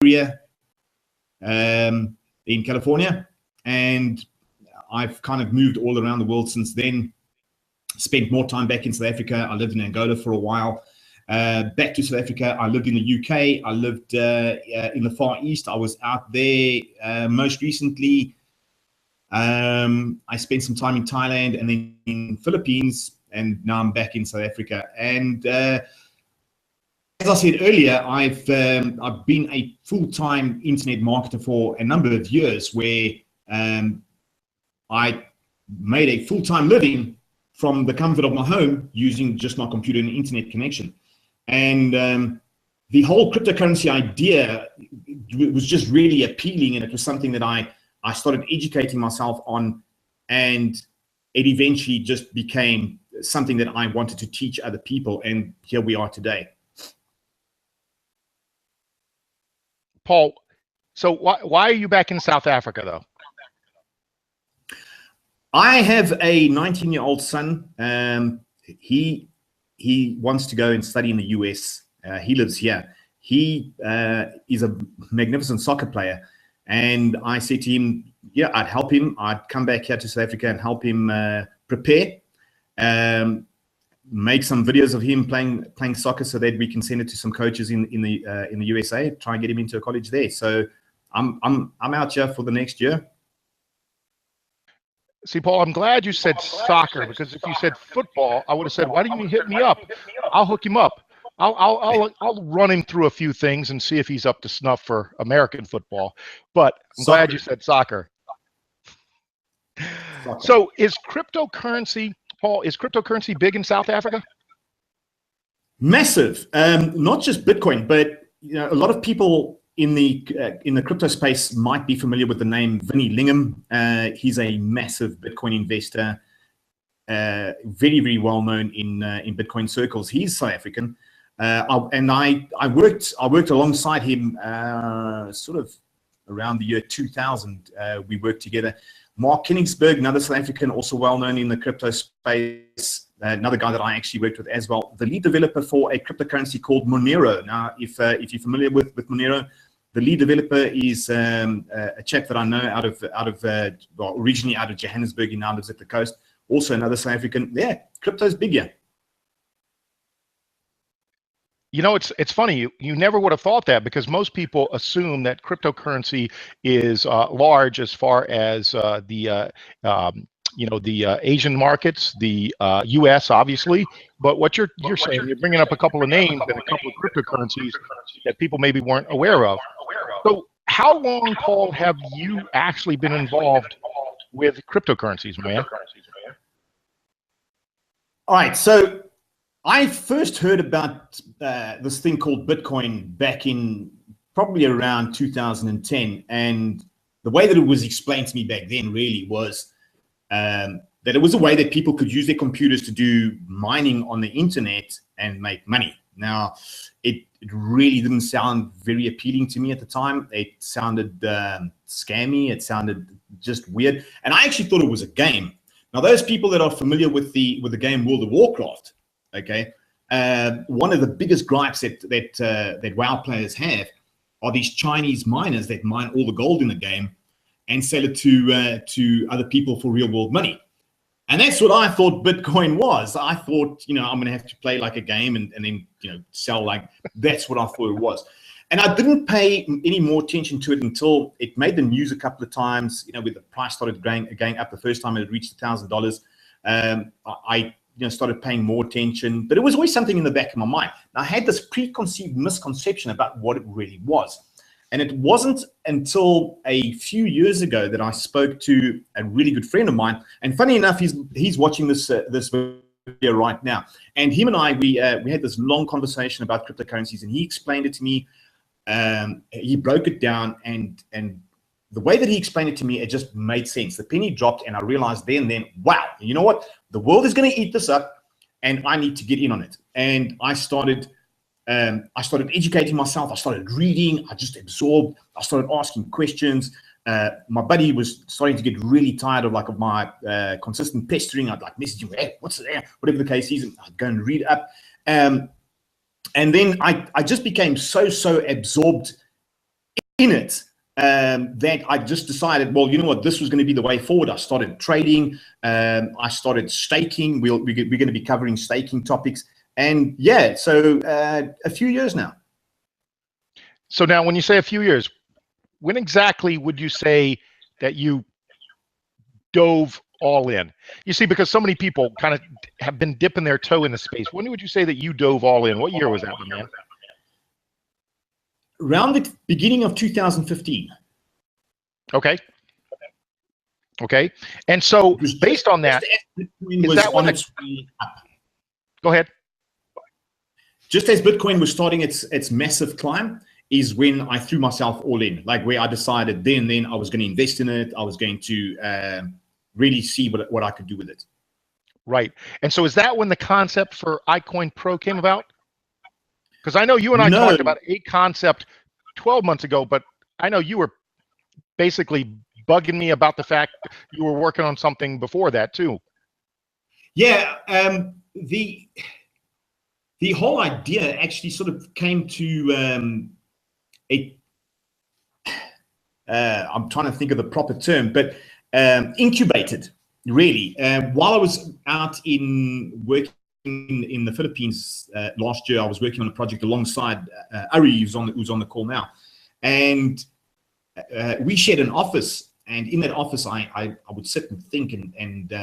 area in California, and I've kind of moved all around the world since then. Spent more time back in South Africa. I lived in Angola for a while. Back to South Africa. I lived in the UK. I lived in the Far East. I was out there most recently. I spent some time in Thailand and then in Philippines, and now I'm back in South Africa. And as I said earlier, I've been a full-time internet marketer for a number of years, where I made a full-time living from the comfort of my home using just my computer and internet connection. And the whole cryptocurrency idea was just really appealing, and it was something that I started educating myself on, and it eventually just became something that I wanted to teach other people, and here we are today. Paul, so why are you back in South Africa, though? I have a 19-year-old son. He wants to go and study in the US. He lives here. He is a magnificent soccer player. And I said to him, yeah, I'd help him. I'd come back here to South Africa and help him prepare, make some videos of him playing soccer so that we can send it to some coaches in the USA, try and get him into a college there. So I'm out here for the next year. See, Paul, I'm glad you said soccer, because if you said football, I would have said, why didn't you hit me up? I'll hook him up. I'll run him through a few things and see if he's up to snuff for American football. But I'm glad you said soccer. So is cryptocurrency, Paul, is cryptocurrency big in South Africa? Massive. Not just Bitcoin, but a lot of people in the crypto space might be familiar with the name Vinnie Lingham. He's a massive Bitcoin investor, very, very well known in Bitcoin circles. He's South African, and I worked alongside him sort of around the year 2000. We worked together. Mark Koenigsberg, another South African, also well known in the crypto space. Another guy that I actually worked with as well, the lead developer for a cryptocurrency called Monero. Now, if you're familiar with Monero, the lead developer is a chap that I know out of well, originally out of Johannesburg. He now lives at the coast. Also another South African. Yeah, crypto's big here. You know, it's funny. You never would have thought that, because most people assume that cryptocurrency is large as far as the Asian markets, the U.S. obviously. But what you're saying, you're bringing up a couple of names and a couple of cryptocurrencies that people maybe weren't aware of. So how long, Paul, have you actually been involved with cryptocurrencies, man? All right, so I first heard about this thing called Bitcoin back in probably around 2010, and the way that it was explained to me back then really was that it was a way that people could use their computers to do mining on the internet and make money. Now, it really didn't sound very appealing to me at the time. It sounded scammy. It sounded just weird, and I actually thought it was a game. Now, those people that are familiar with the game World of Warcraft, okay, one of the biggest gripes that WoW players have are these Chinese miners that mine all the gold in the game and sell it to other people for real world money. And that's what I thought Bitcoin was. I thought, I'm going to have to play like a game and then, sell like, that's what I thought it was. And I didn't pay any more attention to it until it made the news a couple of times, when the price started going up the first time it reached $1,000. I started paying more attention, but it was always something in the back of my mind. And I had this preconceived misconception about what it really was. And it wasn't until a few years ago that I spoke to a really good friend of mine. And funny enough, he's watching this video right now. And him and I, we had this long conversation about cryptocurrencies, and he explained it to me. He broke it down, and the way that he explained it to me, it just made sense. The penny dropped, and I realized then, wow, you know what? The world is going to eat this up, and I need to get in on it. And I started educating myself. I started reading. I just absorbed. I started asking questions. My buddy was starting to get really tired of my consistent pestering. I'd message him, hey, what's there? Whatever the case is, and I'd go and read up. And then I just became so absorbed in it, that I just decided, well, you know what, this was going to be the way forward. I started trading. I started staking. We're going to be covering staking topics. And yeah, so a few years now. So now when you say a few years, when exactly would you say that you dove all in? You see, because so many people kind of have been dipping their toe in the space. When would you say that you dove all in? What year was that, my man? Around the beginning of 2015. Okay. Okay. And so based on that, is that on its way up. Go ahead. Just as Bitcoin was starting its massive climb is when I threw myself all in, like where I decided then I was going to invest in it. I was going to really see what I could do with it. Right. And so is that when the concept for iCoinPro came about? Because I know you and I talked about a concept 12 months ago, but I know you were basically bugging me about the fact you were working on something before that too. Yeah. The whole idea actually sort of came to I'm trying to think of the proper term, but incubated, really. While I was out working in the Philippines last year, I was working on a project alongside Ari, who's on the call now. And we shared an office. And in that office, I would sit and think, and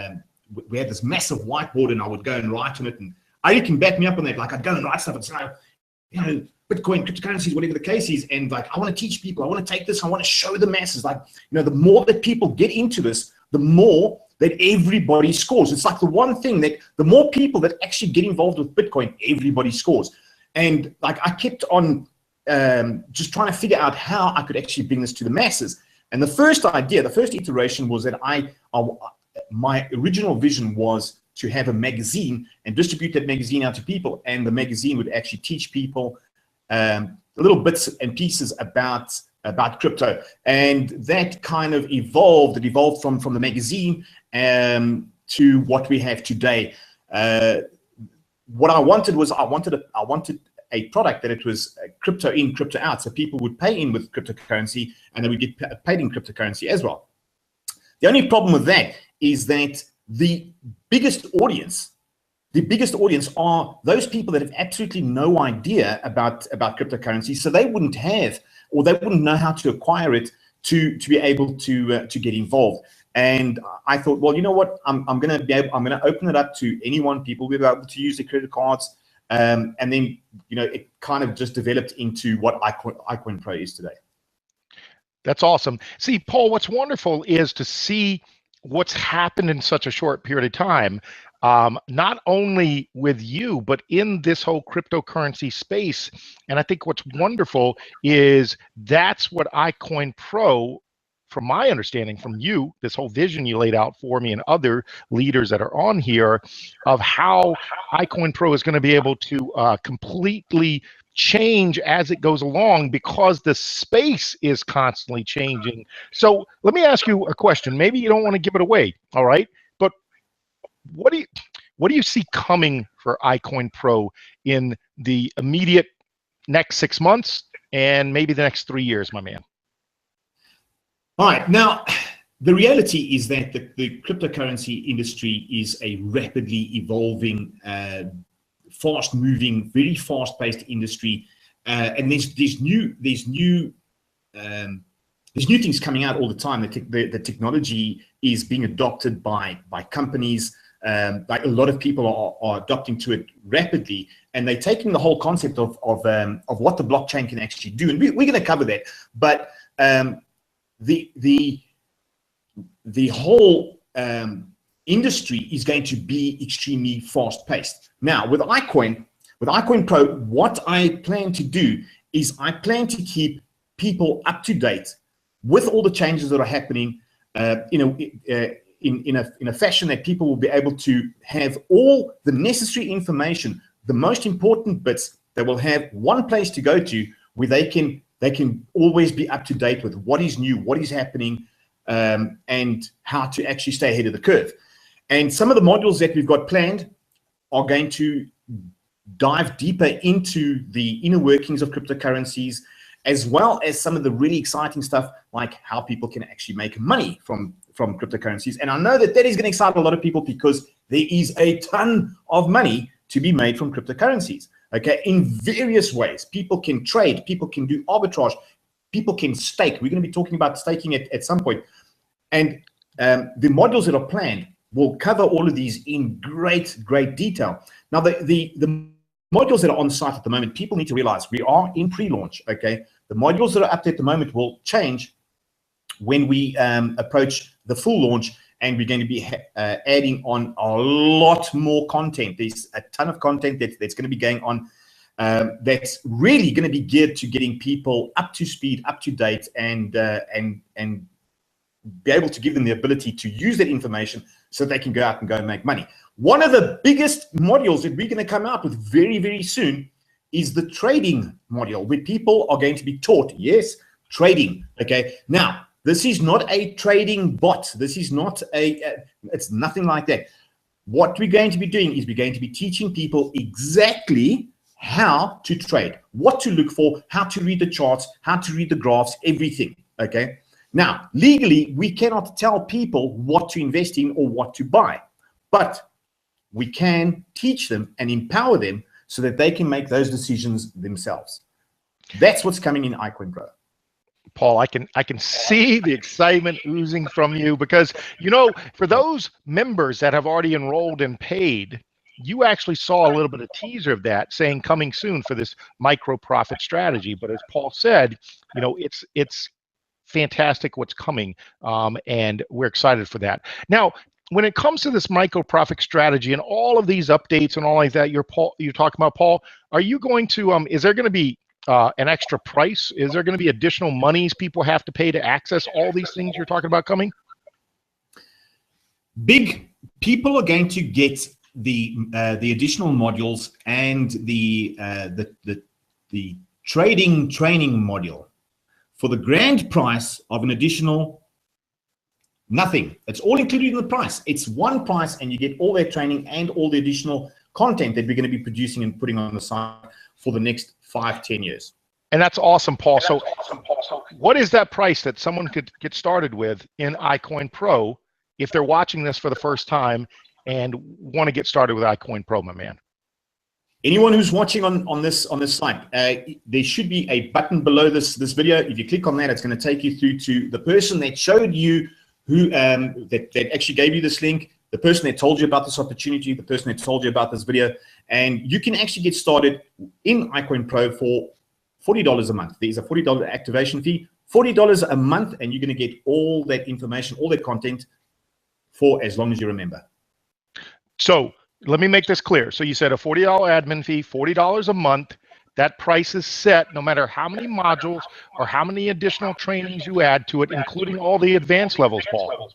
we had this massive whiteboard, and I would go and write on it. And Ari can back me up on that. Like, I'd go and write stuff and say, you know, Bitcoin, cryptocurrencies, whatever the case is. And like, I want to teach people, I want to take this, I want to show the masses. Like, you know, the more that people get into this, the more that everybody scores. It's like the one thing that the more people that actually get involved with Bitcoin, everybody scores. And like, I kept on just trying to figure out how I could actually bring this to the masses. And the first idea, the first iteration was that my original vision was to have a magazine and distribute that magazine out to people. And the magazine would actually teach people little bits and pieces about crypto. And that kind of evolved. It evolved from the magazine to what we have today. What I wanted was I wanted a product that it was crypto in, crypto out. So people would pay in with cryptocurrency and they would get paid in cryptocurrency as well. The only problem with that is that the biggest audience are those people that have absolutely no idea about cryptocurrency. So they wouldn't have, or they wouldn't know how to acquire it to be able to get involved. And I thought, well, you know what? I'm going to open it up to anyone. People will be able to use their credit cards. And then, you know, it kind of just developed into what iCoinPro is today. That's awesome. See, Paul, what's wonderful is to see what's happened in such a short period of time, not only with you, but in this whole cryptocurrency space. And I think what's wonderful is that's what iCoinPro, from my understanding from you, this whole vision you laid out for me and other leaders that are on here of how iCoinPro is going to be able to completely change as it goes along, because the space is constantly changing. So let me ask you a question. Maybe you don't want to give it away, all right? But what do you see coming for iCoinPro in the immediate next 6 months and maybe the next 3 years, my man? All right. Now, the reality is that the cryptocurrency industry is a rapidly evolving, fast-moving, very fast-paced industry, and there's new things coming out all the time. The technology is being adopted by companies. Like a lot of people are adopting to it rapidly, and they're taking the whole concept of what the blockchain can actually do, and we're going to cover that. But the whole industry is going to be extremely fast-paced. Now, with iCoinPro, what I plan to do is I plan to keep people up to date with all the changes that are happening, in a fashion that people will be able to have all the necessary information, the most important bits. They will have one place to go to where they can always be up to date with what is new, what is happening, and how to actually stay ahead of the curve. And some of the modules that we've got planned are going to dive deeper into the inner workings of cryptocurrencies as well as some of the really exciting stuff like how people can actually make money from cryptocurrencies. And I know that is going to excite a lot of people because there is a ton of money to be made from cryptocurrencies, okay, in various ways. People can trade, people can do arbitrage, people can stake. We're going to be talking about staking at some point. And the modules that are planned will cover all of these in great detail. Now, the modules that are on site at the moment, people need to realize we are in pre-launch, okay? The modules that are up there at the moment will change when we approach the full launch, and we're going to be adding on a lot more content. There's a ton of content that's going to be going on that's really going to be geared to getting people up to speed, up to date, and be able to give them the ability to use that information so they can go out and go and make money. One of the biggest modules that we're going to come out with very soon is the trading module, where people are going to be taught, yes, trading, okay? Now, this is not a trading bot. This is not it's nothing like that. What we're going to be doing is we're going to be teaching people exactly how to trade, what to look for, how to read the charts, how to read the graphs, everything, okay? Now, legally, we cannot tell people what to invest in or what to buy, but we can teach them and empower them so that they can make those decisions themselves. That's what's coming in iCoinPro. Paul, I can see the excitement oozing from you, because, you know, for those members that have already enrolled and paid, you actually saw a little bit of teaser of that saying coming soon for this micro profit strategy. But as Paul said, you know, it's fantastic what's coming, and we're excited for that. Now, when it comes to this micro profit strategy and all of these updates and all like that, you're talking about, Paul, are you going to is there going to be an extra price? Is there going to be additional monies people have to pay to access all these things you're talking about coming? Big people are going to get the additional modules and the trading training module for the grand price of an additional nothing. It's all included in the price. It's one price, and you get all their training and all the additional content that we're going to be producing and putting on the site for the next 5-10 years. And that's awesome, Paul. So what is that price that someone could get started with in iCoinPro if they're watching this for the first time and want to get started with iCoinPro, my man? Anyone who's watching on this site, there should be a button below this video. If you click on that, it's going to take you through to the person that showed you who that actually gave you this link, the person that told you about this opportunity, the person that told you about this video, and you can actually get started in iCoinPro for $40 a month. There's a $40 activation fee, $40 a month, and you're going to get all that information, all that content for as long as you remember. So let me make this clear. So you said a $40 admin fee, $40 a month. That price is set no matter how many modules or how many additional trainings you add to it, including all the advanced levels, Paul.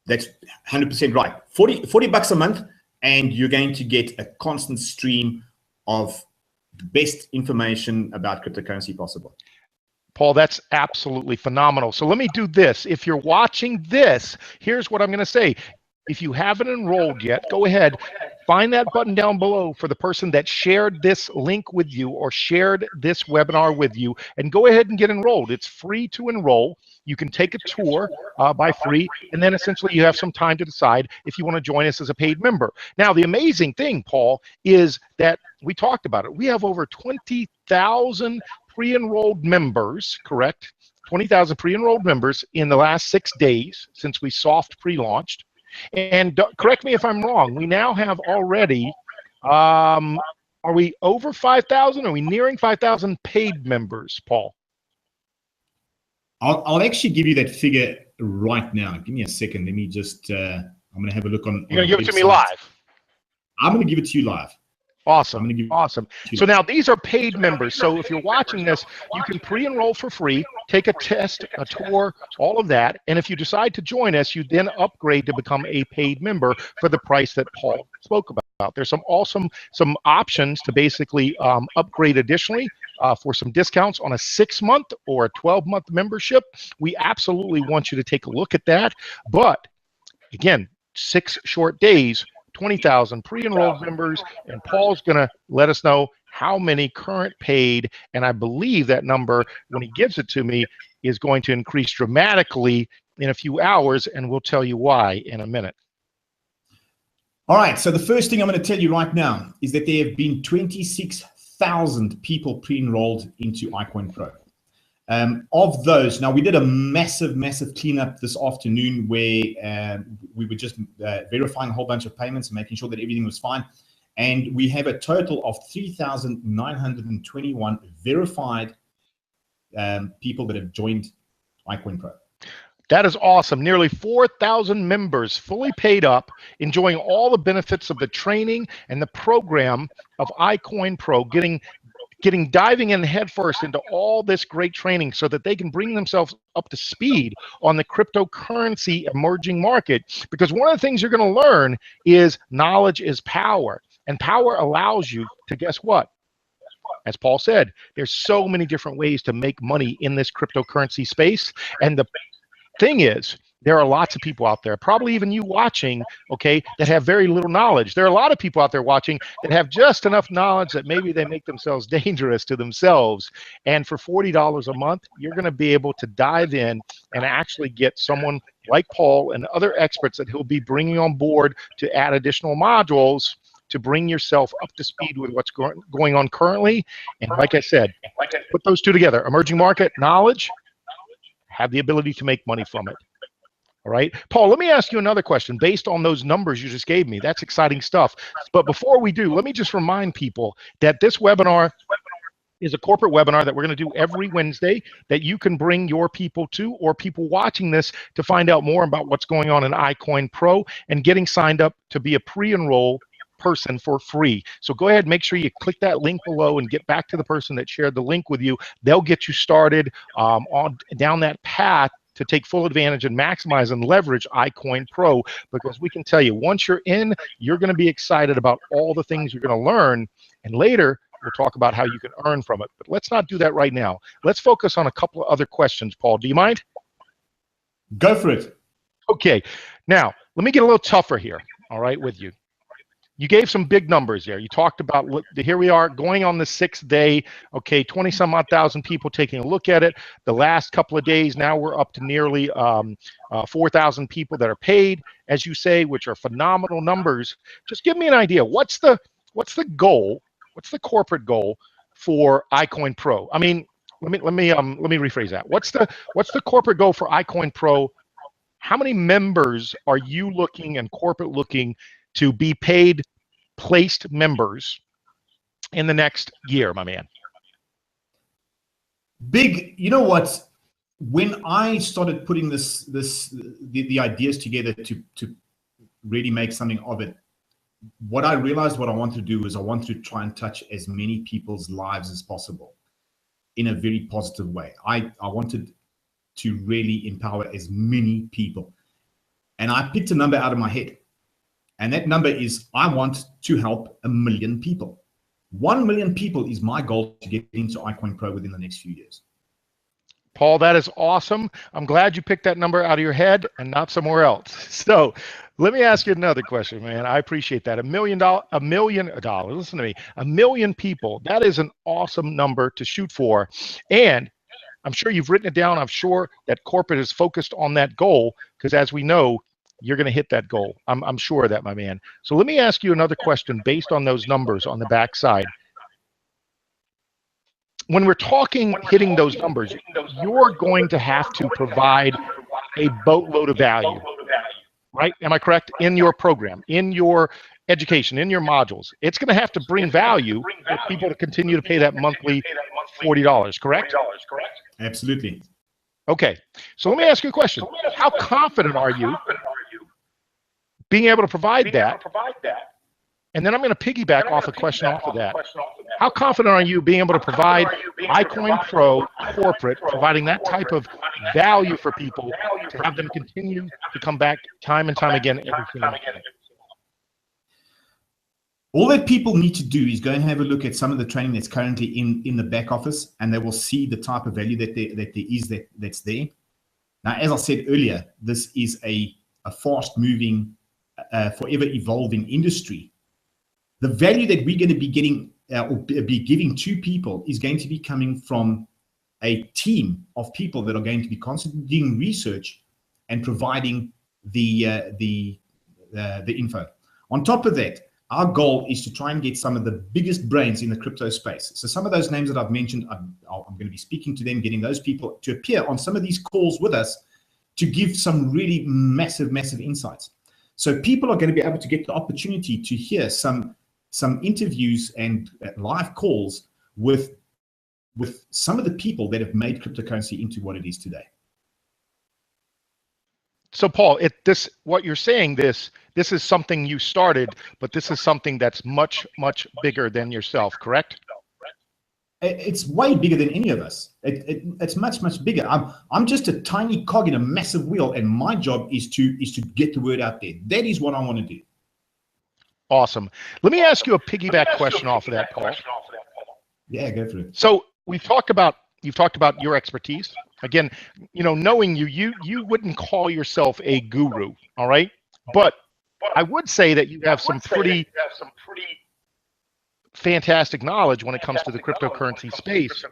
That's 100% right. 40 bucks a month, and you're going to get a constant stream of the best information about cryptocurrency possible. Paul, that's absolutely phenomenal. So let me do this. If you're watching this, here's what I'm going to say. If you haven't enrolled yet, go ahead, find that button down below for the person that shared this link with you or shared this webinar with you, and go ahead and get enrolled. It's free to enroll. You can take a tour by free, and then essentially you have some time to decide if you want to join us as a paid member. Now, the amazing thing, Paul, is that we talked about it. We have over 20,000 pre-enrolled members, correct? 20,000 pre-enrolled members in the last 6 days since we soft pre-launched. And correct me if I'm wrong, we now have already, are we over 5,000? Are we nearing 5,000 paid members, Paul? I'll actually give you that figure right now. Give me a second. Let me just, I'm going to have a look on. You're going to give it to me live? I'm going to give it to you live. Awesome. Awesome. So now these are paid members. So if you're watching this, you can pre-enroll for free, take a test, a tour, all of that. And if you decide to join us, you then upgrade to become a paid member for the price that Paul spoke about. There's some options to basically upgrade additionally for some discounts on a 6-month or a 12-month membership. We absolutely want you to take a look at that. But again, 6 short days, 20,000 pre-enrolled members, and Paul's going to let us know how many current paid, and I believe that number, when he gives it to me, is going to increase dramatically in a few hours, and we'll tell you why in a minute. All right, so the first thing I'm going to tell you right now is that there have been 26,000 people pre-enrolled into iCoinPro. Of those, now we did a massive cleanup this afternoon where we were just verifying a whole bunch of payments and making sure that everything was fine. And we have a total of 3,921 verified people that have joined iCoinPro. That is awesome. Nearly 4,000 members fully paid up, enjoying all the benefits of the training and the program of iCoinPro, diving in headfirst into all this great training so that they can bring themselves up to speed on the cryptocurrency emerging market. Because one of the things you're going to learn is knowledge is power, and power allows you to, guess what? As Paul said, there's so many different ways to make money in this cryptocurrency space. And the thing is, there are lots of people out there, probably even you watching, okay, that have very little knowledge. There are a lot of people out there watching that have just enough knowledge that maybe they make themselves dangerous to themselves. And for $40 a month, you're going to be able to dive in and actually get someone like Paul and other experts that he'll be bringing on board to add additional modules to bring yourself up to speed with what's going on currently. And like I said, put those two together, emerging market knowledge, have the ability to make money from it. All right, Paul, let me ask you another question based on those numbers you just gave me. That's exciting stuff. But before we do, let me just remind people that this webinar is a corporate webinar that we're going to do every Wednesday that you can bring your people to, or people watching this, to find out more about what's going on in iCoinPro and getting signed up to be a pre-enroll person for free. So go ahead, make sure you click that link below and get back to the person that shared the link with you. They'll get you started on down that path to take full advantage and maximize and leverage iCoinPro, because we can tell you, once you're in, you're going to be excited about all the things you're going to learn, and later we'll talk about how you can earn from it. But let's not do that right now. Let's focus on a couple of other questions. Paul, do you mind? Go for it. Okay, now let me get a little tougher here, all right, with you. You gave some big numbers there. You talked about, look, here we are going on the 6th day, okay, 20 some odd thousand people taking a look at it. The last couple of days, now we're up to nearly 4,000 people that are paid, as you say, which are phenomenal numbers. Just give me an idea. What's the goal? What's the corporate goal for iCoinPro? I mean, let me rephrase that. What's the corporate goal for iCoinPro? How many members are you looking and corporate looking to be paid placed members in the next year, my man? Big, you know what? When I started putting the ideas together to really make something of it, what I realized what I wanted to do is I wanted to try and touch as many people's lives as possible in a very positive way. I wanted to really empower as many people. And I picked a number out of my head. And that number is, I want to help 1 million people. 1 million people is my goal to get into iCoinPro within the next few years. Paul, that is awesome. I'm glad you picked that number out of your head and not somewhere else. So let me ask you another question, man. I appreciate that. $1 million, listen to me, 1 million people. That is an awesome number to shoot for. And I'm sure you've written it down. I'm sure that corporate is focused on that goal, because as we know, you're going to hit that goal. I'm sure of that, my man. So let me ask you another question based on those numbers on the backside. When we're talking hitting those numbers, you're going to have to provide a boatload of value, right? Am I correct? In your program, in your education, in your modules, it's going to have to bring value for people to continue to pay that monthly $40, correct? Absolutely. Okay, so let me ask you a question. How confident are you being able to provide that? And then I'm going to piggyback off a question off of that. How confident are you being able to provide iCoinPro corporate, providing that type of value for people to have them continue to come back time and time again every single day? All that people need to do is go and have a look at some of the training that's currently in the back office, and they will see the type of value that's there. Now, as I said earlier, this is a fast-moving forever evolving industry, the value that we're going to be getting or be giving to people is going to be coming from a team of people that are going to be constantly doing research and providing the info. On top of that, our goal is to try and get some of the biggest brains in the crypto space. So some of those names that I've mentioned, I'm going to be speaking to them, getting those people to appear on some of these calls with us to give some really massive insights. So people are going to be able to get the opportunity to hear some interviews and live calls with some of the people that have made cryptocurrency into what it is today. So Paul, what you're saying, this is something you started, but this is something that's much bigger than yourself, correct? It's way bigger than any of us. It's much bigger. I'm just a tiny cog in a massive wheel, and my job is to get the word out there. That is what I want to do. Awesome. Let me ask you a piggyback question off of that, Paul. Yeah, go for it. So you've talked about your expertise. Again, knowing you wouldn't call yourself a guru, all right? But I would say that you have some pretty fantastic knowledge when it comes to the cryptocurrency space.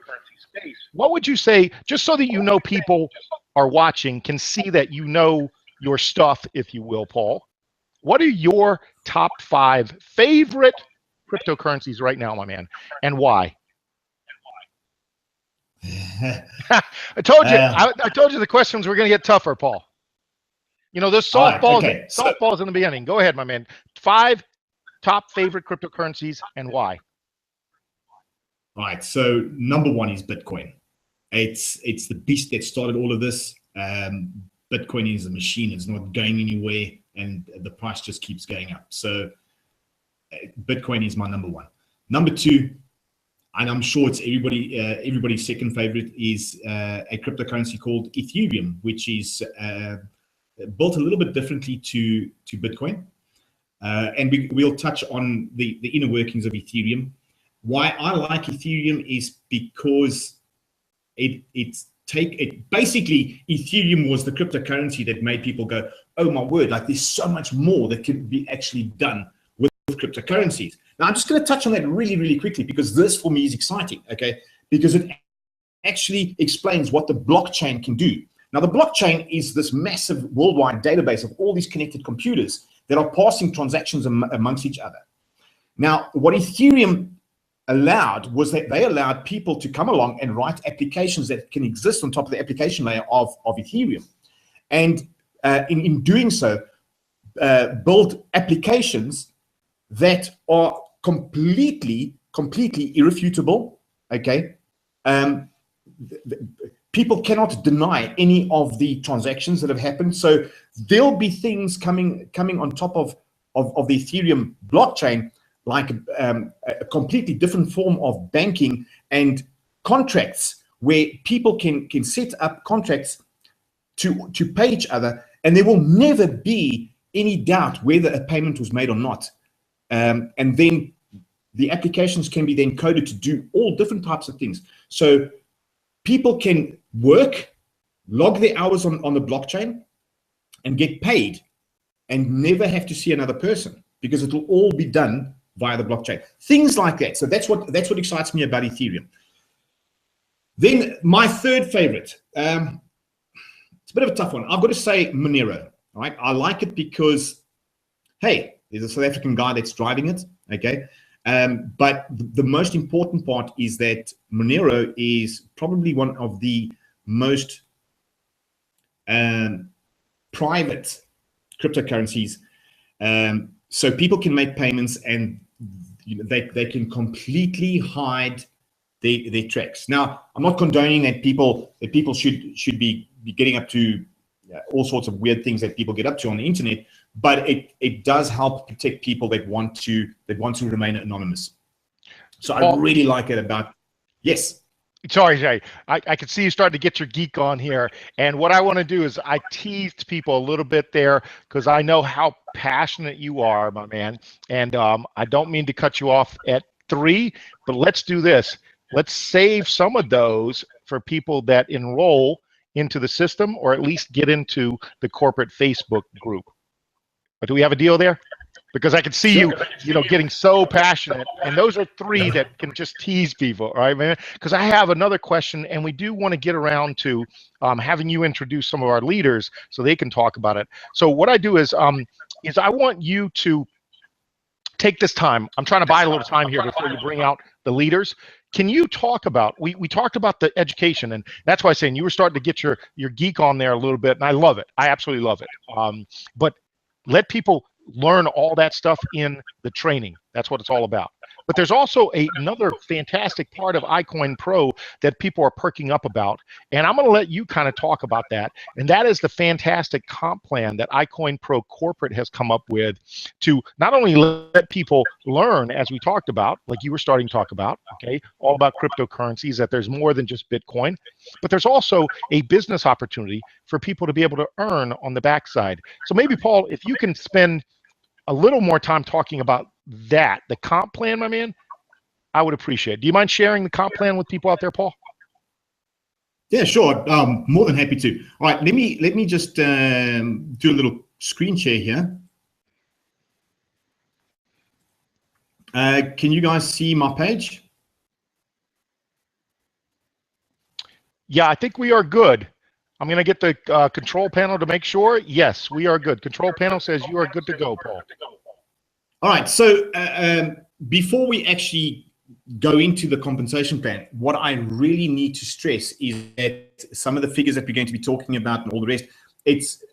What would you say, just so that people are watching, can see that your stuff, if you will, Paul? What are your top 5 favorite cryptocurrencies right now, my man, and why? I told you. I told you the questions were going to get tougher, Paul. There's softballs. Right, okay. Softballs in the beginning. Go ahead, my man. 5 top favorite cryptocurrencies and why. All right. So number 1 is Bitcoin. It's the beast that started all of this. Bitcoin is a machine. It's not going anywhere, and the price just keeps going up. So Bitcoin is my number 1. Number 2. And I'm sure it's everybody's second favorite, is a cryptocurrency called Ethereum, which is built a little bit differently to Bitcoin. And we'll touch on the inner workings of Ethereum. Why I like Ethereum is because basically Ethereum was the cryptocurrency that made people go, oh my word, like there's so much more that can be actually done with cryptocurrencies. Now, I'm just going to touch on that really quickly, because this for me is exciting, okay? Because it actually explains what the blockchain can do. Now, the blockchain is this massive worldwide database of all these connected computers that are passing transactions amongst each other. Now, what Ethereum allowed was that they allowed people to come along and write applications that can exist on top of the application layer of Ethereum. And in doing so, build applications that are completely irrefutable, okay? People cannot deny any of the transactions that have happened. So there'll be things coming on top of the Ethereum blockchain, like a completely different form of banking and contracts, where people can set up contracts to pay each other, and there will never be any doubt whether a payment was made or not. And then the applications can be then coded to do all different types of things. So people can work, log their hours on the blockchain, and get paid, and never have to see another person, because it will all be done via the blockchain. Things like that. So that's what excites me about Ethereum. Then my third favorite, it's a bit of a tough one. I've got to say Monero. Right? I like it because, hey, there's a South African guy that's driving it, okay? But the most important part is that Monero is probably one of the most private cryptocurrencies. So people can make payments, and they can completely hide their tracks. Now, I'm not condoning that people should be getting up to all sorts of weird things that people get up to on the internet, but it does help protect people that want to remain anonymous. So I really like it about, yes. Sorry, Jay. I can see you starting to get your geek on here. And what I want to do is I teased people a little bit there, because I know how passionate you are, my man. And I don't mean to cut you off at 3, but let's do this. Let's save some of those for people that enroll into the system, or at least get into the corporate Facebook group. Do we have a deal there? Because I can see Sure. you know, getting so passionate, and those are three that can just tease people, right, man? Because I have another question, and we do want to get around to having you introduce some of our leaders so they can talk about it. So what I do is I want you to take this time. I'm trying to buy a little time here before you bring out the leaders. Can you talk about, we talked about the education, and that's why I'm saying you were starting to get your geek on there a little bit, and I love it. I absolutely love it. But let people learn all that stuff in the training. That's what it's all about. But there's also another fantastic part of iCoinPro that people are perking up about, and I'm going to let you kind of talk about that. And that is the fantastic comp plan that iCoinPro corporate has come up with to not only let people learn, as we talked about, like you were starting to talk about, okay, all about cryptocurrencies, that there's more than just Bitcoin, but there's also a business opportunity for people to be able to earn on the backside. So maybe, Paul, if you can spend a little more time talking about that, the comp plan, my man, I would appreciate it. Do you mind sharing the comp plan with people out there, Paul? Yeah, sure. More than happy to. All right, let me just do a little screen share here. Can you guys see my page? Yeah, I think we are good. I'm going to get the control panel to make sure. Yes, we are good. Control panel says you are good to go, Paul. All right. So before we actually go into the compensation plan, what I really need to stress is that some of the figures that we're going to be talking about and all the rest, it's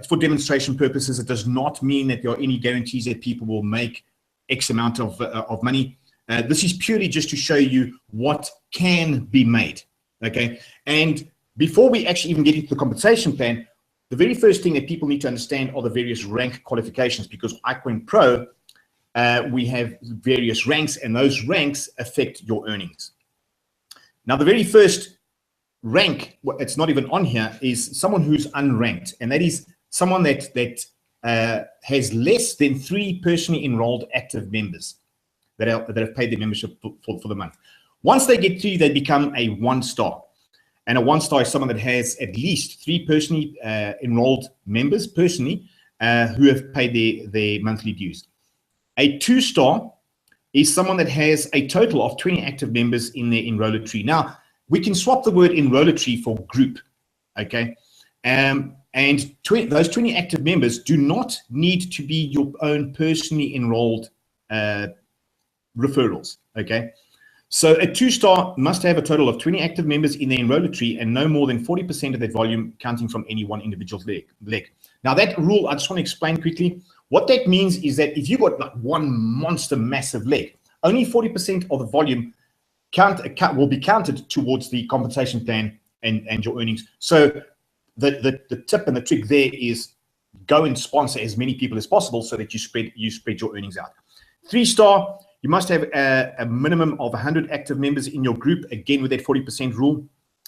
for demonstration purposes. It does not mean that there are any guarantees that people will make X amount of money. This is purely just to show you what can be made. Okay. And before we actually even get into the compensation plan, the very first thing that people need to understand are the various rank qualifications, because iCoinPro, we have various ranks, and those ranks affect your earnings. Now, the very first rank, it's not even on here, is someone who's unranked, and that is someone that has less than 3 personally enrolled active members that have paid their membership for the month. Once they get 3, they become a 1-star. And a 1-star is someone that has at least 3 personally enrolled members personally who have paid their monthly dues. A 2-star is someone that has a total of 20 active members in their enroller tree. Now, we can swap the word enroller tree for group, okay? And those 20 active members do not need to be your own personally enrolled referrals, okay? So a 2-star must have a total of 20 active members in the enroller tree and no more than 40% of that volume counting from any one individual's leg. Now that rule, I just want to explain quickly. What that means is that if you got like one monster massive leg, only 40% of the volume will be counted towards the compensation plan and your earnings. So the tip and the trick there is go and sponsor as many people as possible so that you spread your earnings out. 3-star, you must have a minimum of 100 active members in your group, again with that 40% rule.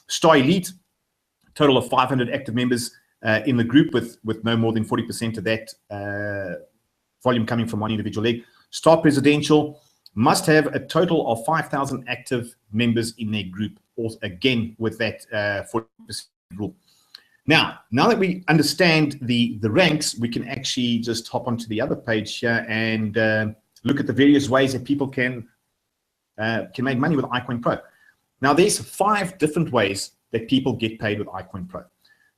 Star Elite, total of 500 active members in the group with no more than 40% of that volume coming from one individual leg. Star Presidential must have a total of 5,000 active members in their group, also again with that 40% rule. Now that we understand the ranks, we can actually just hop onto the other page here and look at the various ways that people can make money with iCoinPro. Now, there's 5 different ways that people get paid with iCoinPro.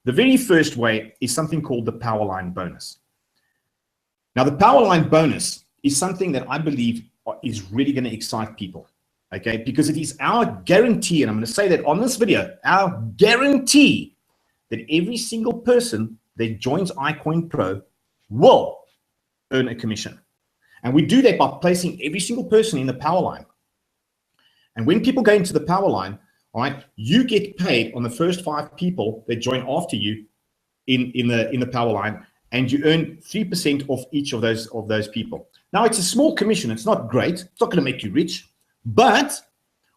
The very first way is something called the Powerline bonus. Now, the Powerline bonus is something that I believe is really going to excite people, okay? Because it is our guarantee, and I'm going to say that on this video, our guarantee that every single person that joins iCoinPro will earn a commission. And we do that by placing every single person in the power line. And when people go into the power line, all right, you get paid on the first 5 people that join after you in the power line, and you earn 3% off each of those people. Now, it's a small commission. It's not great. It's not going to make you rich. But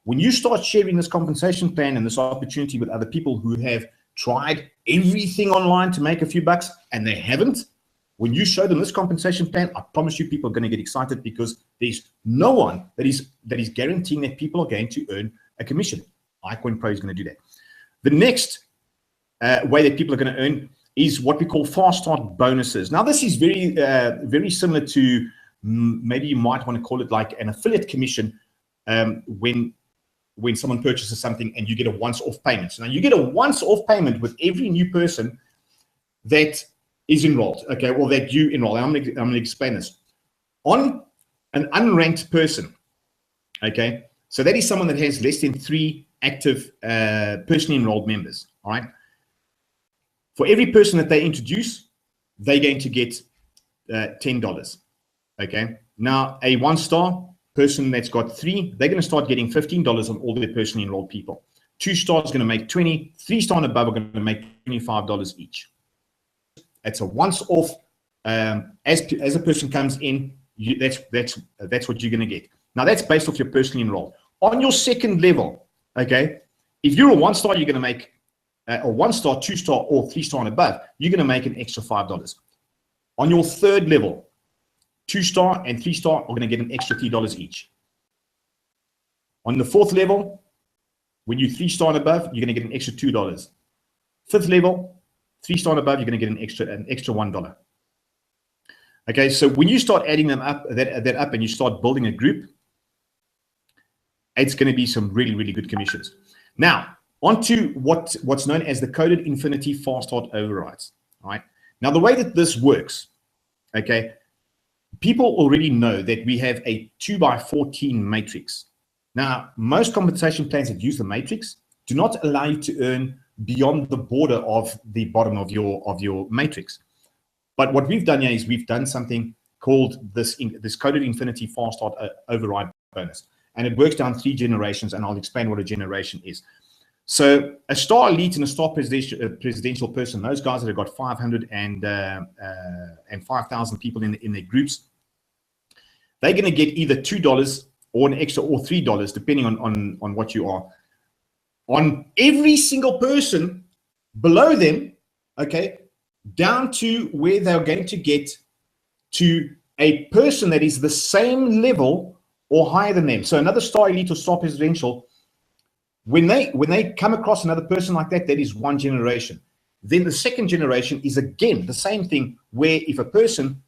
when you start sharing this compensation plan and this opportunity with other people who have tried everything online to make a few bucks and they haven't, when you show them this compensation plan, I promise you people are going to get excited, because there's no one that is guaranteeing that people are going to earn a commission. iCoinPro is going to do that. The next way that people are going to earn is what we call fast start bonuses. Now, this is very similar to, maybe you might want to call it like an affiliate commission, when someone purchases something and you get a once-off payment. So now you get a once-off payment with every new person that is enrolled, okay, or that you enroll. I'm going to explain this. On an unranked person, okay, so that is someone that has less than 3 active personally enrolled members, all right? For every person that they introduce, they're going to get $10, okay? Now, a 1-star person that's got 3, they're going to start getting $15 on all their personally enrolled people. 2-star is going to make 20, 3-star and above are going to make $25 each. It's a once-off. As a person comes in, that's what you're going to get. Now, that's based off your personally enrolled. On your second level, okay, if you're a 1-star, you're going to make a 1-star, 2-star, or 3-star and above, you're going to make an extra $5. On your third level, 2-star and 3-star are going to get an extra $3 each. On the fourth level, when you're 3-star and above, you're going to get an extra $2. Fifth level, 3-star and above, you're going to get an extra $1. Okay, so when you start adding them up, that up, and you start building a group, it's going to be some really, really good commissions. Now, onto what's known as the coded infinity fast start overrides. All right. Now, the way that this works, okay, people already know that we have a 2x14 matrix. Now, most compensation plans that use the matrix do not allow you to earn beyond the border of the bottom of your matrix. But what we've done here is we've done something called this coded infinity fast start override bonus. And it works down 3 generations, and I'll explain what a generation is. So a star elite and a star presidential person, those guys that have got 500 and 5,000 people in their groups, they're going to get either $2 or an extra or $3, depending on what you are. On every single person below them, okay, down to where they're going to get to a person that is the same level or higher than them. So another star elite or star presidential, when they come across another person like that, that is 1 generation. Then the second generation is again the same thing, where if a person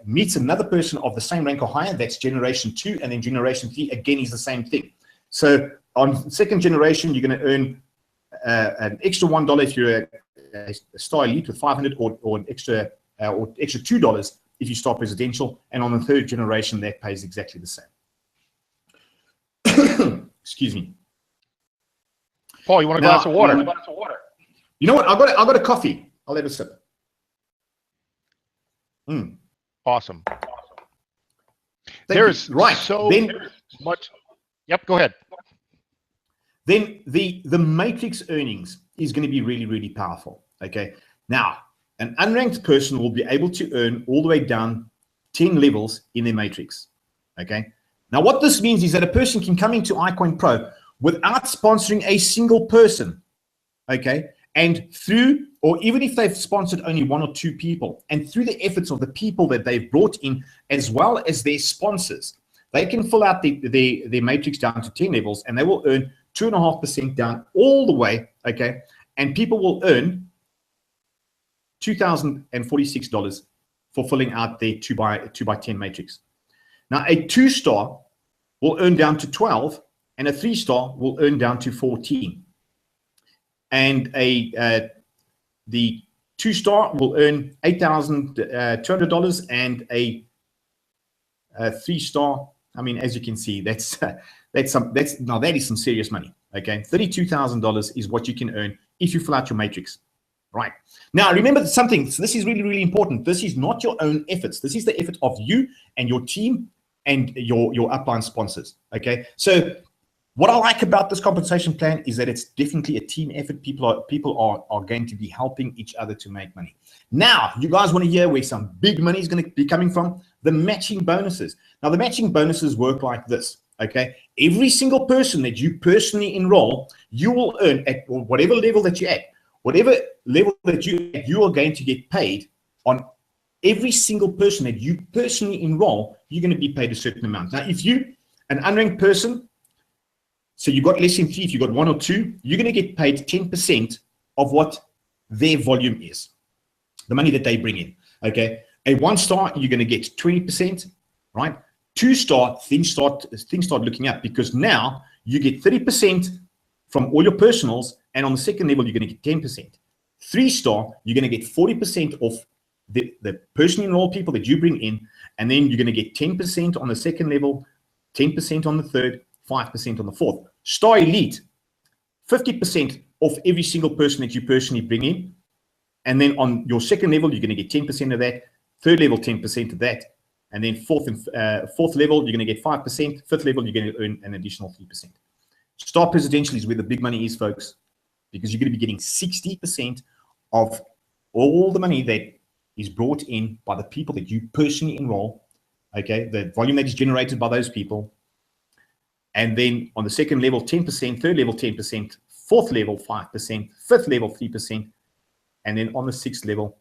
meets another person of the same rank or higher, that's generation 2, and then generation 3 again is the same thing. So on second generation, you're going to earn an extra $1 if you're a star elite with 500, or an extra $2 if you star presidential, and on the third generation, that pays exactly the same. Excuse me. Paul, you want a glass of water? You know what? I got a coffee. I'll have a sip. Awesome. There's right. So much. Yep. Go ahead. Then the matrix earnings is going to be really, really powerful. Okay. Now, an unranked person will be able to earn all the way down 10 levels in their matrix. Okay. Now, what this means is that a person can come into iCoinPro without sponsoring a single person. Okay. And through, or even if they've sponsored only 1 or 2 people, and through the efforts of the people that they've brought in, as well as their sponsors, they can fill out their matrix down to 10 levels, and they will earn 2.5% down all the way. Okay. And people will earn $2,046 for filling out their 2x10 matrix. Now, a 2-star will earn down to 12, and a 3-star will earn down to 14. And the 2-star will earn $8,200, and a 3-star, I mean, as you can see, that is some serious money. Okay, $32,000 is what you can earn if you fill out your matrix. Right. Now, remember something. So this is really, really important. This is not your own efforts. This is the effort of you and your team and your upline sponsors. Okay. So what I like about this compensation plan is that it's definitely a team effort. People are going to be helping each other to make money. Now, you guys want to hear where some big money is going to be coming from? The matching bonuses. Now, the matching bonuses work like this. Okay. Every single person that you personally enroll, you will earn at whatever level that you're at. Whatever level that you are going to get paid on every single person that you personally enroll, you're going to be paid a certain amount. Now, if you, an unranked person, so you got less than 3, if you got 1 or 2, you're going to get paid 10% of what their volume is, the money that they bring in. Okay, a 1-star, you're going to get 20%, right? 2-star, things start looking up, because now you get 30% from all your personals, and on the second level, you're going to get 10%. 3-star, you're going to get 40% of the personally enrolled people that you bring in, and then you're going to get 10% on the second level, 10% on the third, 5% on the fourth. Star Elite, 50% of every single person that you personally bring in, and then on your second level, you're going to get 10% of that, third level, 10% of that, and then fourth level, you're going to get 5%, fifth level, you're going to earn an additional 3%. Star Presidential is where the big money is, folks, because you're going to be getting 60% of all the money that is brought in by the people that you personally enroll, okay, the volume that is generated by those people. And then on the second level, 10%, third level, 10%, fourth level, 5%, fifth level, 3%, and then on the sixth level,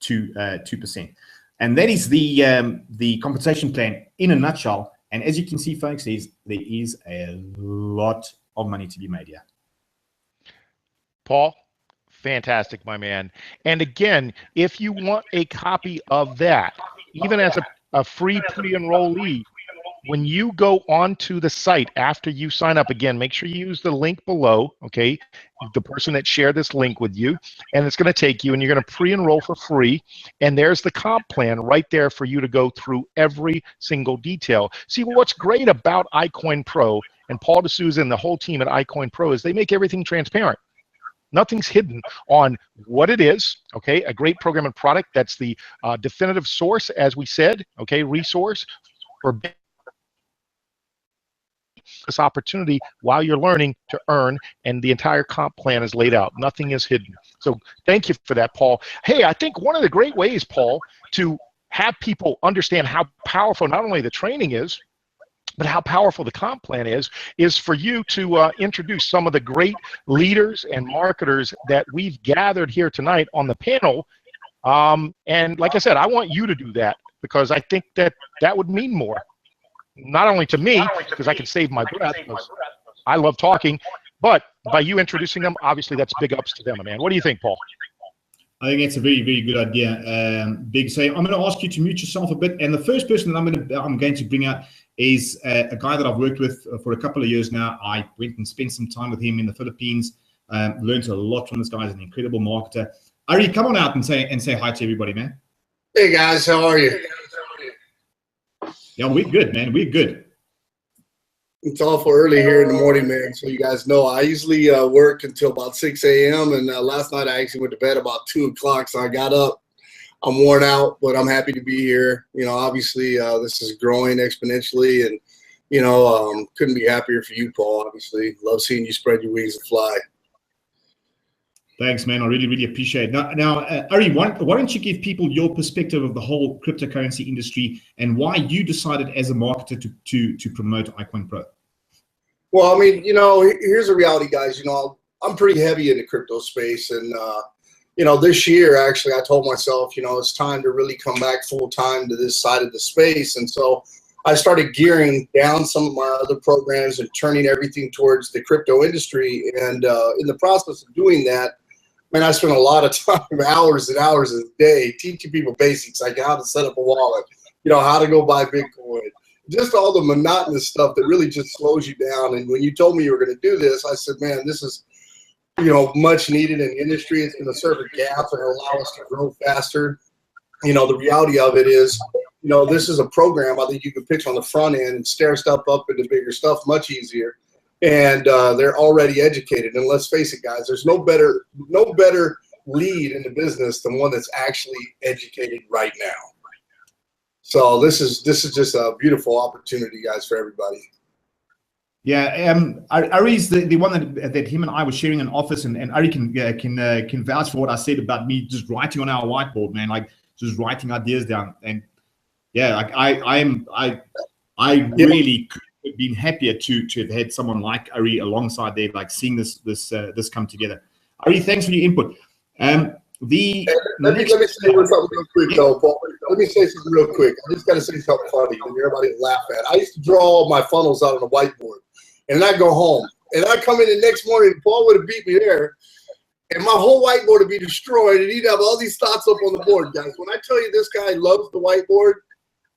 2%. And that is the compensation plan in a nutshell. And as you can see, folks, there is a lot of money to be made here. Paul, fantastic, my man. And again, if you want a copy of that, even as a free pre-enrollee, when you go onto the site after you sign up, again, make sure you use the link below, okay? The person that shared this link with you, and it's going to take you, and you're going to pre-enroll for free, and there's the comp plan right there for you to go through every single detail. See, what's great about iCoinPro and Paul D'Souza and the whole team at iCoinPro is they make everything transparent. Nothing's hidden on what it is, okay? A great program and product that's the definitive source, as we said, okay, resource for this opportunity while you're learning to earn, and the entire comp plan is laid out. Nothing is hidden. So thank you for that, Paul. Hey, I think one of the great ways, Paul, to have people understand how powerful not only the training is, but how powerful the comp plan is for you to introduce some of the great leaders and marketers that we've gathered here tonight on the panel. And like I said, I want you to do that, because I think that would mean more. Not only to me, because I can save my breath, because I love talking, but by you introducing them, obviously that's big ups to them, man. What do you think, Paul? I think it's a very, very good idea, Big. So I'm going to ask you to mute yourself a bit. And the first person that I'm going to bring out is a guy that I've worked with for a couple of years now. I went and spent some time with him in the Philippines. Learned a lot from this guy. He's an incredible marketer. Ari, come on out and say hi to everybody, man. Hey guys, how are you? Yeah, we're good, man. We're good. It's awful early here in the morning, man. So you guys know I usually work until about 6 a.m. And last night I actually went to bed about 2 o'clock. So I got up. I'm worn out, but I'm happy to be here. You know, obviously this is growing exponentially, and you know, couldn't be happier for you, Paul. Obviously, love seeing you spread your wings and fly. Thanks, man. I really, really appreciate it. Now, Ari, why don't you give people your perspective of the whole cryptocurrency industry and why you decided as a marketer to promote iCoinPro? Well, I mean, you know, here's the reality, guys. You know, I'm pretty heavy in the crypto space, and you know, this year actually, I told myself, you know, it's time to really come back full time to this side of the space, and so I started gearing down some of my other programs and turning everything towards the crypto industry. And in the process of doing that, man, I spent a lot of time, hours and hours a day, teaching people basics, like how to set up a wallet, you know, how to go buy Bitcoin, just all the monotonous stuff that really just slows you down. And when you told me you were going to do this, I said, man, this is, you know, much needed in the industry. It's going to serve a gap and allow us to grow faster. You know, the reality of it is, you know, this is a program I think you can pitch on the front end and stair stuff up into bigger stuff much easier. And they're already educated. And let's face it, guys, there's no better lead in the business than one that's actually educated right now. So this is just a beautiful opportunity, guys, for everybody. Yeah, Ari's the one that him and I were sharing an office, and Ari can vouch for what I said about me just writing on our whiteboard, man, like just writing ideas down. And yeah, like I really could have been happier to have had someone like Ari alongside there, like seeing this come together. Ari, thanks for your input. Let me say something real quick, though, Paul. Let me say something real quick. I just got to say something funny and everybody laugh at. I used to draw all my funnels out on a whiteboard, and then I'd go home, and I'd come in the next morning, and Paul would have beat me there. and my whole whiteboard would be destroyed, and he'd have all these thoughts up on the board, guys. When I tell you this guy loves the whiteboard,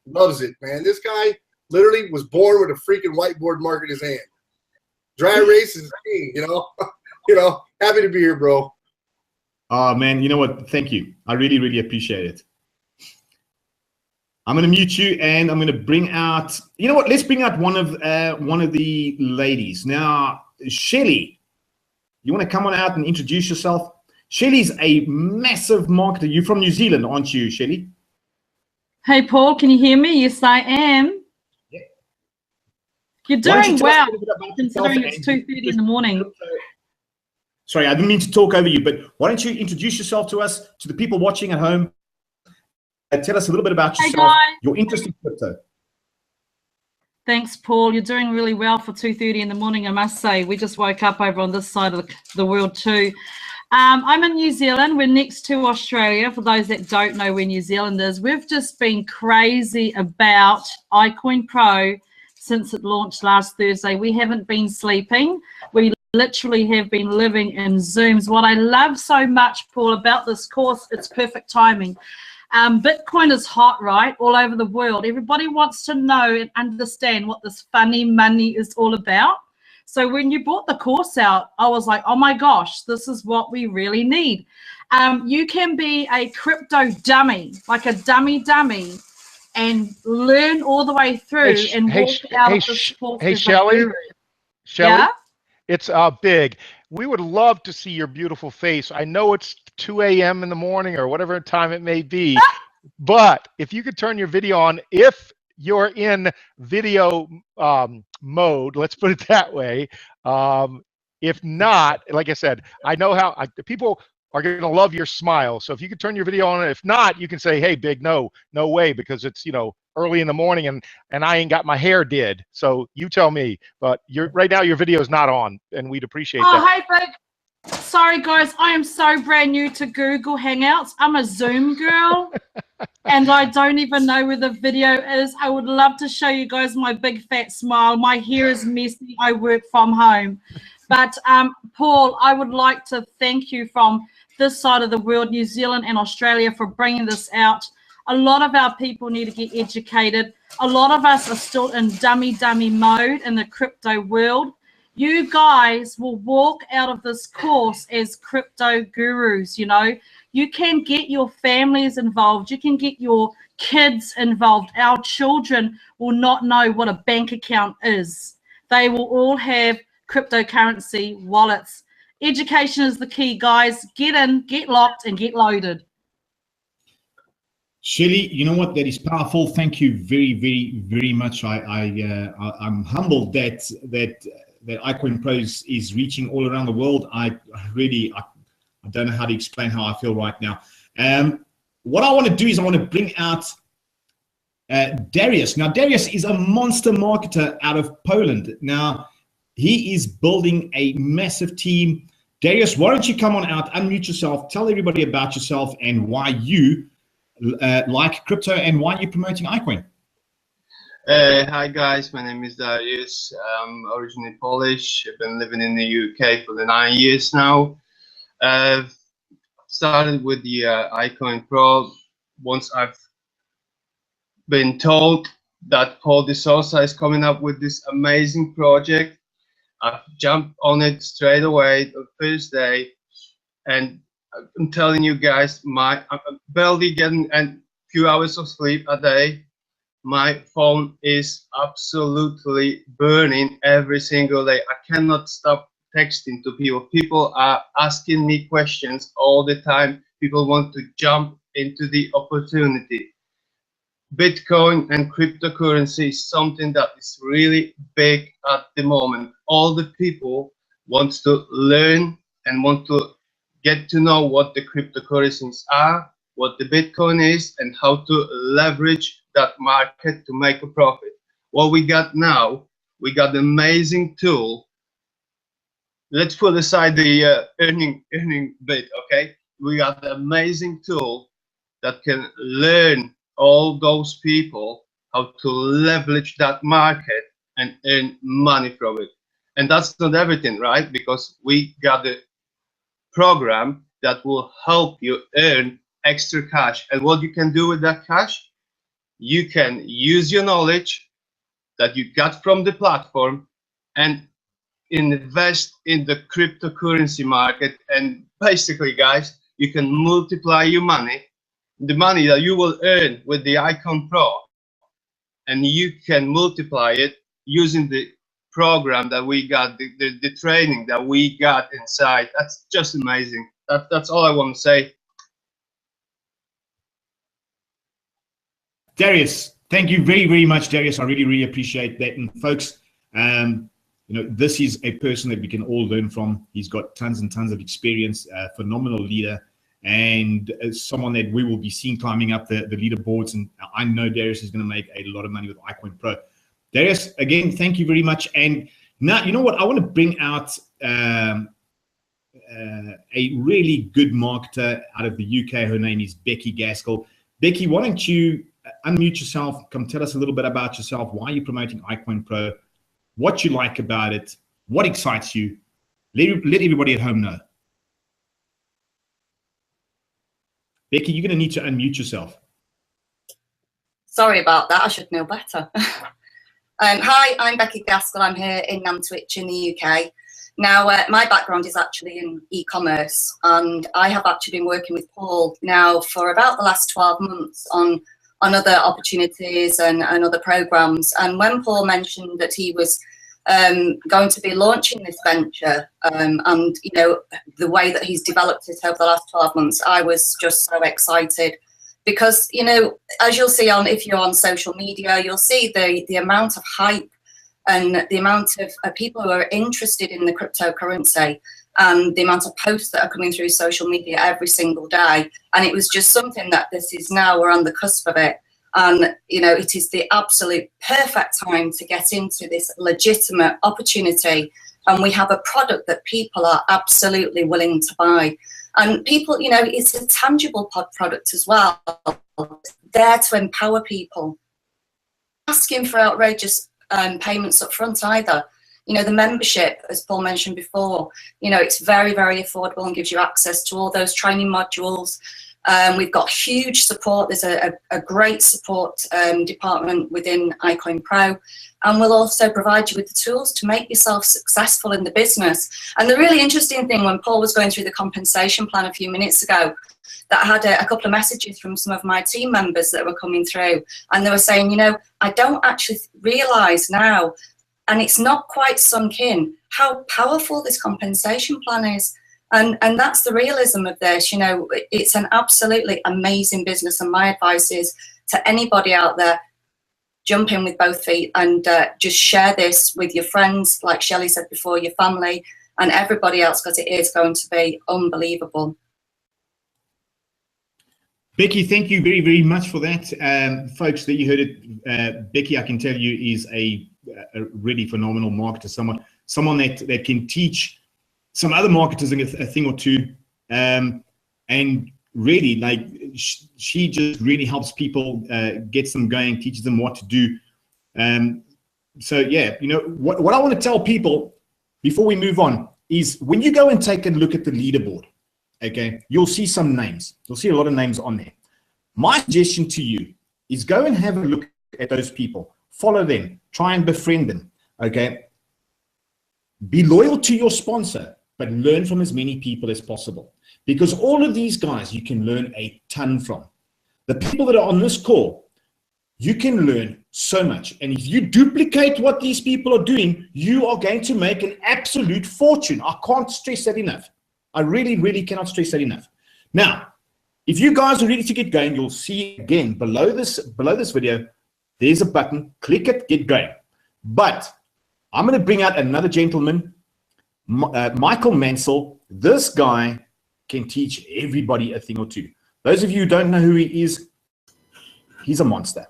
loves it, man. This guy literally was born with a freaking whiteboard marker in his hand. Dry erase is king, you know. You know, happy to be here, bro. Oh man, you know what? Thank you. I really, really appreciate it. I'm going to mute you, and I'm going to bring out. You know what? Let's bring out one of the ladies now. Shelly, you want to come on out and introduce yourself? Shelly's a massive marketer. You're from New Zealand, aren't you, Shelly? Hey, Paul, can you hear me? Yes, I am. Yeah. You're doing well, considering it's 2:30 in the morning. Sorry, I didn't mean to talk over you, but why don't you introduce yourself to us, to the people watching at home? Tell us a little bit about yourself, guys. your interest in crypto. Thanks, Paul. You're doing really well for 2:30 in the morning, I must say. We just woke up over on this side of the world too. I'm in New Zealand. We're next to Australia. For those that don't know where New Zealand is, we've just been crazy about iCoinPro since it launched last Thursday. We haven't been sleeping. We literally have been living in Zooms. What I love so much, Paul, about this course, it's perfect timing. Bitcoin is hot, right, all over the world. Everybody wants to know and understand what this funny money is all about. So when you brought the course out, I was like, oh my gosh, this is what we really need. You can be a crypto dummy, like a dummy, and learn all the way through and walk out of this course. Hey, Shelly. Yeah? It's big. We would love to see your beautiful face. I know it's 2 a.m. in the morning or whatever time it may be, but if you could turn your video on, if you're in video mode, let's put it that way. If not, like I said, I know how people are going to love your smile. So if you could turn your video on, if not, you can say, hey, big, no way, because it's, you know, early in the morning and I ain't got my hair did. So you tell me, but right now your video is not on, and we'd appreciate that. Hey, big. Sorry, guys. I am so brand new to Google Hangouts. I'm a Zoom girl, and I don't even know where the video is. I would love to show you guys my big fat smile. My hair is messy. I work from home. But, Paul, I would like to thank you from this side of the world, New Zealand and Australia, for bringing this out. A lot of our people need to get educated. A lot of us are still in dummy mode in the crypto world. You guys will walk out of this course as crypto gurus, you know. You can get your families involved. You can get your kids involved. Our children will not know what a bank account is. They will all have cryptocurrency wallets. Education is the key, guys. Get in, get locked, and get loaded. Shelly, you know what? That is powerful. Thank you very, very, very much. I'm humbled that iCoinPro is reaching all around the world. I don't know how to explain how I feel right now. What I want to do is I want to bring out Darius. Now, Darius is a monster marketer out of Poland. Now, he is building a massive team. Darius, why don't you come on out, unmute yourself, tell everybody about yourself and why you like crypto and why you're promoting iCoin. Hi guys, my name is Darius. I'm originally Polish. I've been living in the UK for 9 years now. I've started with the iCoinPro once I've been told that Paul de Sousa is coming up with this amazing project. I've jumped on it straight away the first day, and I'm telling you guys, I'm barely getting a few hours of sleep a day. My phone is absolutely burning every single day. I cannot stop texting to people. People are asking me questions all the time. People want to jump into the opportunity. Bitcoin and cryptocurrency is something that is really big at the moment. All the people want to learn and want to get to know what the cryptocurrencies are, what the Bitcoin is, and how to leverage that market to make a profit. What we got now, we got an amazing tool. Let's put aside the earning bit, okay? We got an amazing tool that can learn all those people how to leverage that market and earn money from it. And that's not everything, right? Because we got the program that will help you earn extra cash. And what you can do with that cash, you can use your knowledge that you got from the platform and invest in the cryptocurrency market. And basically, guys, you can multiply your money, the money that you will earn with the iCoinPro, and you can multiply it using the program that we got, the training that we got inside. That's just amazing. That's all I want to say. Darius, thank you very, very much, Darius. I really, really appreciate that. And folks, you know, this is a person that we can all learn from. He's got tons and tons of experience, phenomenal leader, and someone that we will be seeing climbing up the leaderboards. And I know Darius is going to make a lot of money with iCoinPro. Darius, again, thank you very much. And now, you know what? I want to bring out a really good marketer out of the UK. Her name is Becky Gaskell. Becky, why don't you unmute yourself, come tell us a little bit about yourself, why you're promoting iCoinPro, what you like about it, what excites you. Let everybody at home know. Becky, you're going to need to unmute yourself. Sorry about that. I should know better. Hi, I'm Becky Gaskell. I'm here in Nantwich in the UK. Now, my background is actually in e-commerce, and I have actually been working with Paul now for about the last 12 months on other opportunities and other programs. And when Paul mentioned that he was going to be launching this venture, and you know, the way that he's developed it over the last 12 months, I was just so excited. Because, you know, as you'll see if you're on social media, you'll see the amount of hype and the amount of people who are interested in the cryptocurrency and the amount of posts that are coming through social media every single day. And it was just something that this is now, we're on the cusp of it. And, you know, it is the absolute perfect time to get into this legitimate opportunity. And we have a product that people are absolutely willing to buy. And people, you know, it's a tangible product as well, there to empower people. Asking for outrageous payments up front either. You know, the membership, as Paul mentioned before, you know, it's very, very affordable and gives you access to all those training modules. We've got huge support. There's a great support department within iCoinPro, and we'll also provide you with the tools to make yourself successful in the business. And the really interesting thing, when Paul was going through the compensation plan a few minutes ago, that I had a couple of messages from some of my team members that were coming through, and they were saying, you know, I don't actually realize now, and it's not quite sunk in, how powerful this compensation plan is. And that's the realism of this. You know, it's an absolutely amazing business, and my advice is to anybody out there, jump in with both feet and just share this with your friends, like Shelley said before, your family and everybody else, because it is going to be unbelievable. Becky, thank you very, very much for that. Folks, that you heard it, Becky, I can tell you, is a really phenomenal marketer, someone that can teach some other marketers a thing or two, and really, like, she just really helps people, gets them going, teaches them what to do. So yeah, you know, what I want to tell people before we move on is, when you go and take a look at the leaderboard, okay, you'll see some names. You'll see a lot of names on there. My suggestion to you is go and have a look at those people, follow them, try and befriend them, okay? Be loyal to your sponsor, but learn from as many people as possible, because all of these guys you can learn a ton from. The people that are on this call, you can learn so much. And if you duplicate what these people are doing, you are going to make an absolute fortune. I can't stress that enough. I really, really cannot stress that enough. Now, if you guys are ready to get going, you'll see again below this video, there's a button, click it, get going. But I'm going to bring out another gentleman, Michael Mansell. This guy can teach everybody a thing or two. Those of you who don't know who he is, he's a monster.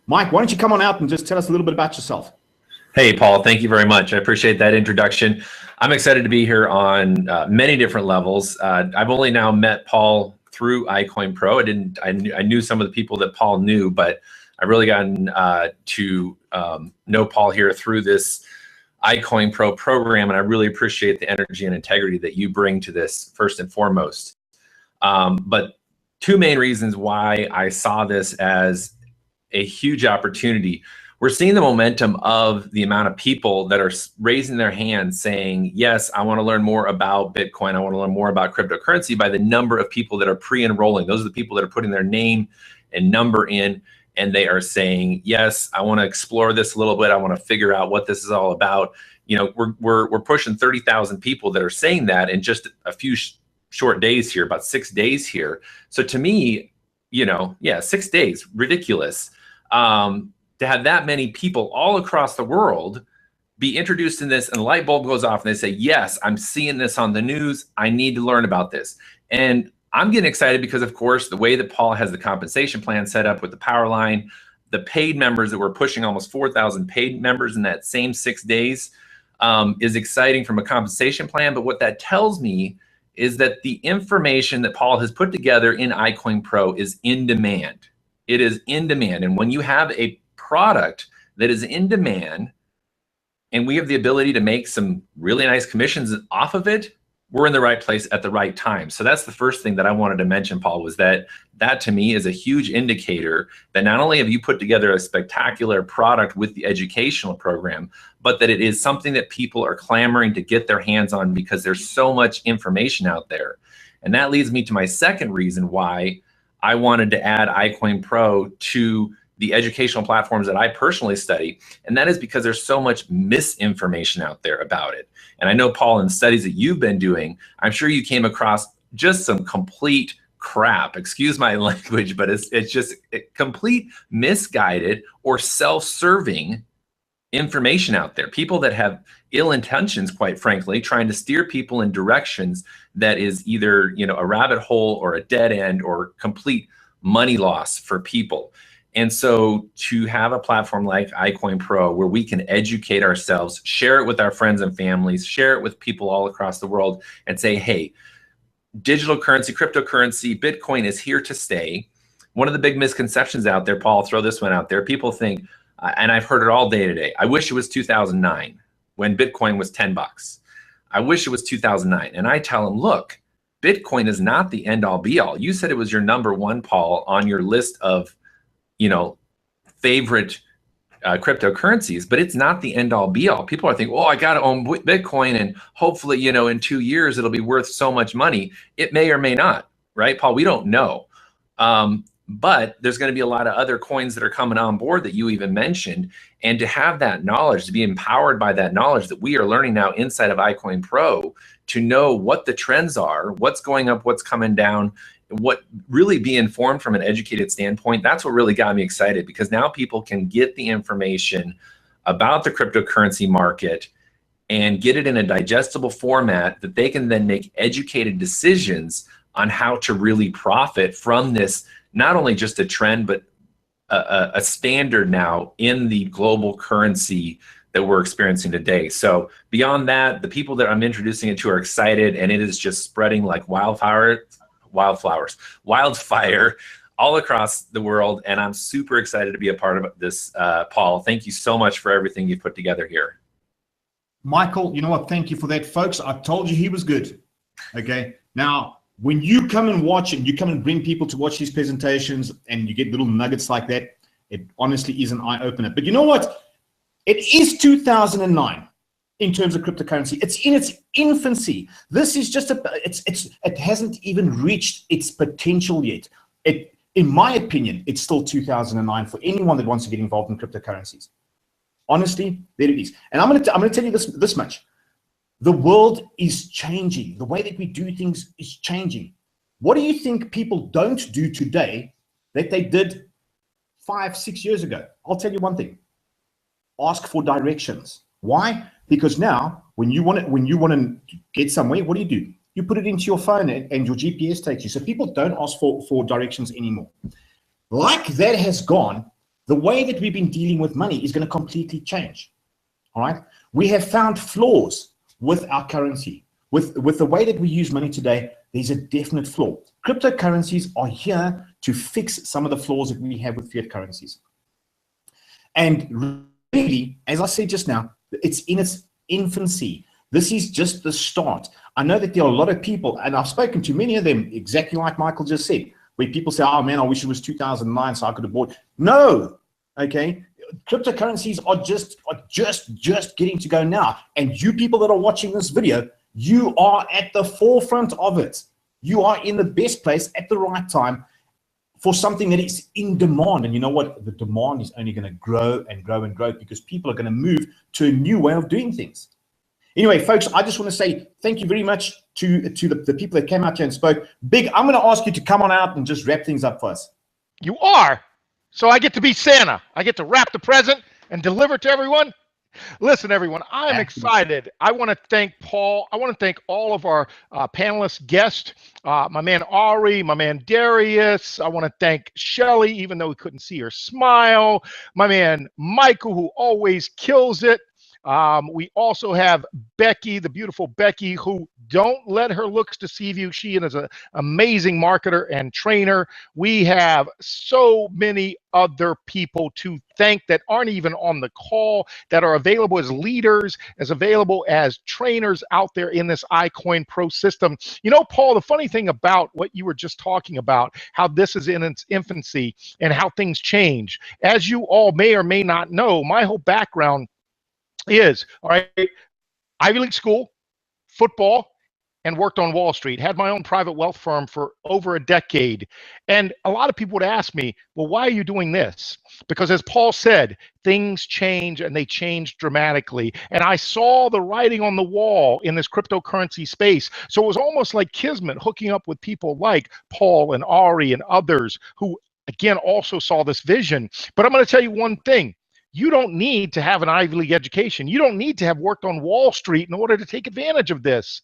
Mike, why don't you come on out and just tell us a little bit about yourself? Hey, Paul, thank you very much. I appreciate that introduction. I'm excited to be here on many different levels. I've only now met Paul through iCoinPro. I knew some of the people that Paul knew, but I really gotten to know Paul here through this iCoinPro program, and I really appreciate the energy and integrity that you bring to this first and foremost. But two main reasons why I saw this as a huge opportunity. We're seeing the momentum of the amount of people that are raising their hands saying, yes, I want to learn more about Bitcoin. I want to learn more about cryptocurrency, by the number of people that are pre-enrolling. Those are the people that are putting their name and number in, and they are saying, yes, I want to explore this a little bit. I want to figure out what this is all about. You know, we're pushing 30,000 people that are saying that in just a few short days here, about 6 days here. So to me, you know, yeah, 6 days, ridiculous. To have that many people all across the world be introduced in this, and the light bulb goes off and they say, yes, I'm seeing this on the news. I need to learn about this. And I'm getting excited because, of course, the way that Paul has the compensation plan set up with the power line, the paid members that we're pushing, almost 4,000 paid members in that same 6 days, is exciting from a compensation plan. But what that tells me is that the information that Paul has put together in iCoinPro is in demand. It is in demand. And when you have a product that is in demand and we have the ability to make some really nice commissions off of it, we're in the right place at the right time. So that's the first thing that I wanted to mention, Paul, was that to me is a huge indicator that not only have you put together a spectacular product with the educational program, but that it is something that people are clamoring to get their hands on because there's so much information out there. And that leads me to my second reason why I wanted to add iCoinPro to the educational platforms that I personally study, and that is because there's so much misinformation out there about it. And I know, Paul, in the studies that you've been doing, I'm sure you came across just some complete crap, excuse my language, but it's just complete misguided or self-serving information out there. People that have ill intentions, quite frankly, trying to steer people in directions that is either, you know, a rabbit hole or a dead end or complete money loss for people. And so to have a platform like iCoinPro where we can educate ourselves, share it with our friends and families, share it with people all across the world and say, hey, digital currency, cryptocurrency, Bitcoin is here to stay. One of the big misconceptions out there, Paul, I'll throw this one out there. People think, and I've heard it all day today, I wish it was 2009 when Bitcoin was 10 bucks. I wish it was 2009. And I tell them, look, Bitcoin is not the end all be all. You said it was your number one, Paul, on your list of, you know, favorite cryptocurrencies, but it's not the end all be all. People are thinking, oh, I got to own Bitcoin and hopefully, you know, in 2 years, it'll be worth so much money. It may or may not, right, Paul? We don't know. But there's going to be a lot of other coins that are coming on board that you even mentioned. And to have that knowledge, to be empowered by that knowledge that we are learning now inside of iCoinPro, to know what the trends are, what's going up, what's coming down, what really be informed from an educated standpoint, that's what really got me excited, because now people can get the information about the cryptocurrency market and get it in a digestible format that they can then make educated decisions on how to really profit from this, not only just a trend, but a standard now in the global currency that we're experiencing today. So beyond that, the people that I'm introducing it to are excited, and it is just spreading like wildfire all across the world. And I'm super excited to be a part of this. Paul, thank you so much for everything you've put together here. Michael, you know what? Thank you for that, folks. I told you he was good. Okay. Now, when you come and watch and you come and bring people to watch these presentations and you get little nuggets like that, it honestly is an eye opener. But you know what? It is 2009 in terms of cryptocurrency. It's in its infancy. This is just it hasn't even reached its potential yet. In my opinion, it's still 2009 for anyone that wants to get involved in cryptocurrencies. Honestly, there it is. And I'm going to tell you this much. The world is changing. The way that we do things is changing. What do you think people don't do today that they did 5-6 years ago? I'll tell you one thing. Ask for directions. Why? Because now, when you want to get somewhere, what do? You put it into your phone and your GPS takes you. So people don't ask for directions anymore. Like that has gone, the way that we've been dealing with money is going to completely change. All right? We have found flaws with our currency. With the way that we use money today, there's a definite flaw. Cryptocurrencies are here to fix some of the flaws that we have with fiat currencies. And really, as I said just now, it's in its infancy. This is just the start. I know that there are a lot of people, and I've spoken to many of them, exactly like Michael just said, where people say, oh man, I wish it was 2009 so I could have bought. No, okay? Cryptocurrencies are just getting to go now. And you people that are watching this video, you are at the forefront of it. You are in the best place at the right time for something that is in demand. And you know what? The demand is only going to grow and grow and grow because people are going to move to a new way of doing things. Anyway, folks, I just want to say thank you very much to the people that came out here and spoke. Big, I'm going to ask you to come on out and just wrap things up for us. You are. So I get to be Santa. I get to wrap the present and deliver to everyone. Listen, everyone, I'm excited. I want to thank Paul. I want to thank all of our panelists, guests, my man Ari, my man Darius. I want to thank Shelly, even though we couldn't see her smile. My man Michael, who always kills it. We also have Becky, the beautiful Becky, who don't let her looks deceive you. She is an amazing marketer and trainer. We have so many other people to thank that aren't even on the call, that are available as leaders, as available as trainers out there in this iCoinPro system. You know, Paul, the funny thing about what you were just talking about, how this is in its infancy and how things change. As you all may or may not know, my whole background is, all right, Ivy League school, football, and worked on Wall Street. Had my own private wealth firm for over a decade. And a lot of people would ask me, well, why are you doing this? Because as Paul said, things change and they change dramatically. And I saw the writing on the wall in this cryptocurrency space. So it was almost like kismet, hooking up with people like Paul and Ari and others who, again, also saw this vision. But I'm going to tell you one thing. You don't need to have an Ivy League education. You don't need to have worked on Wall Street in order to take advantage of this.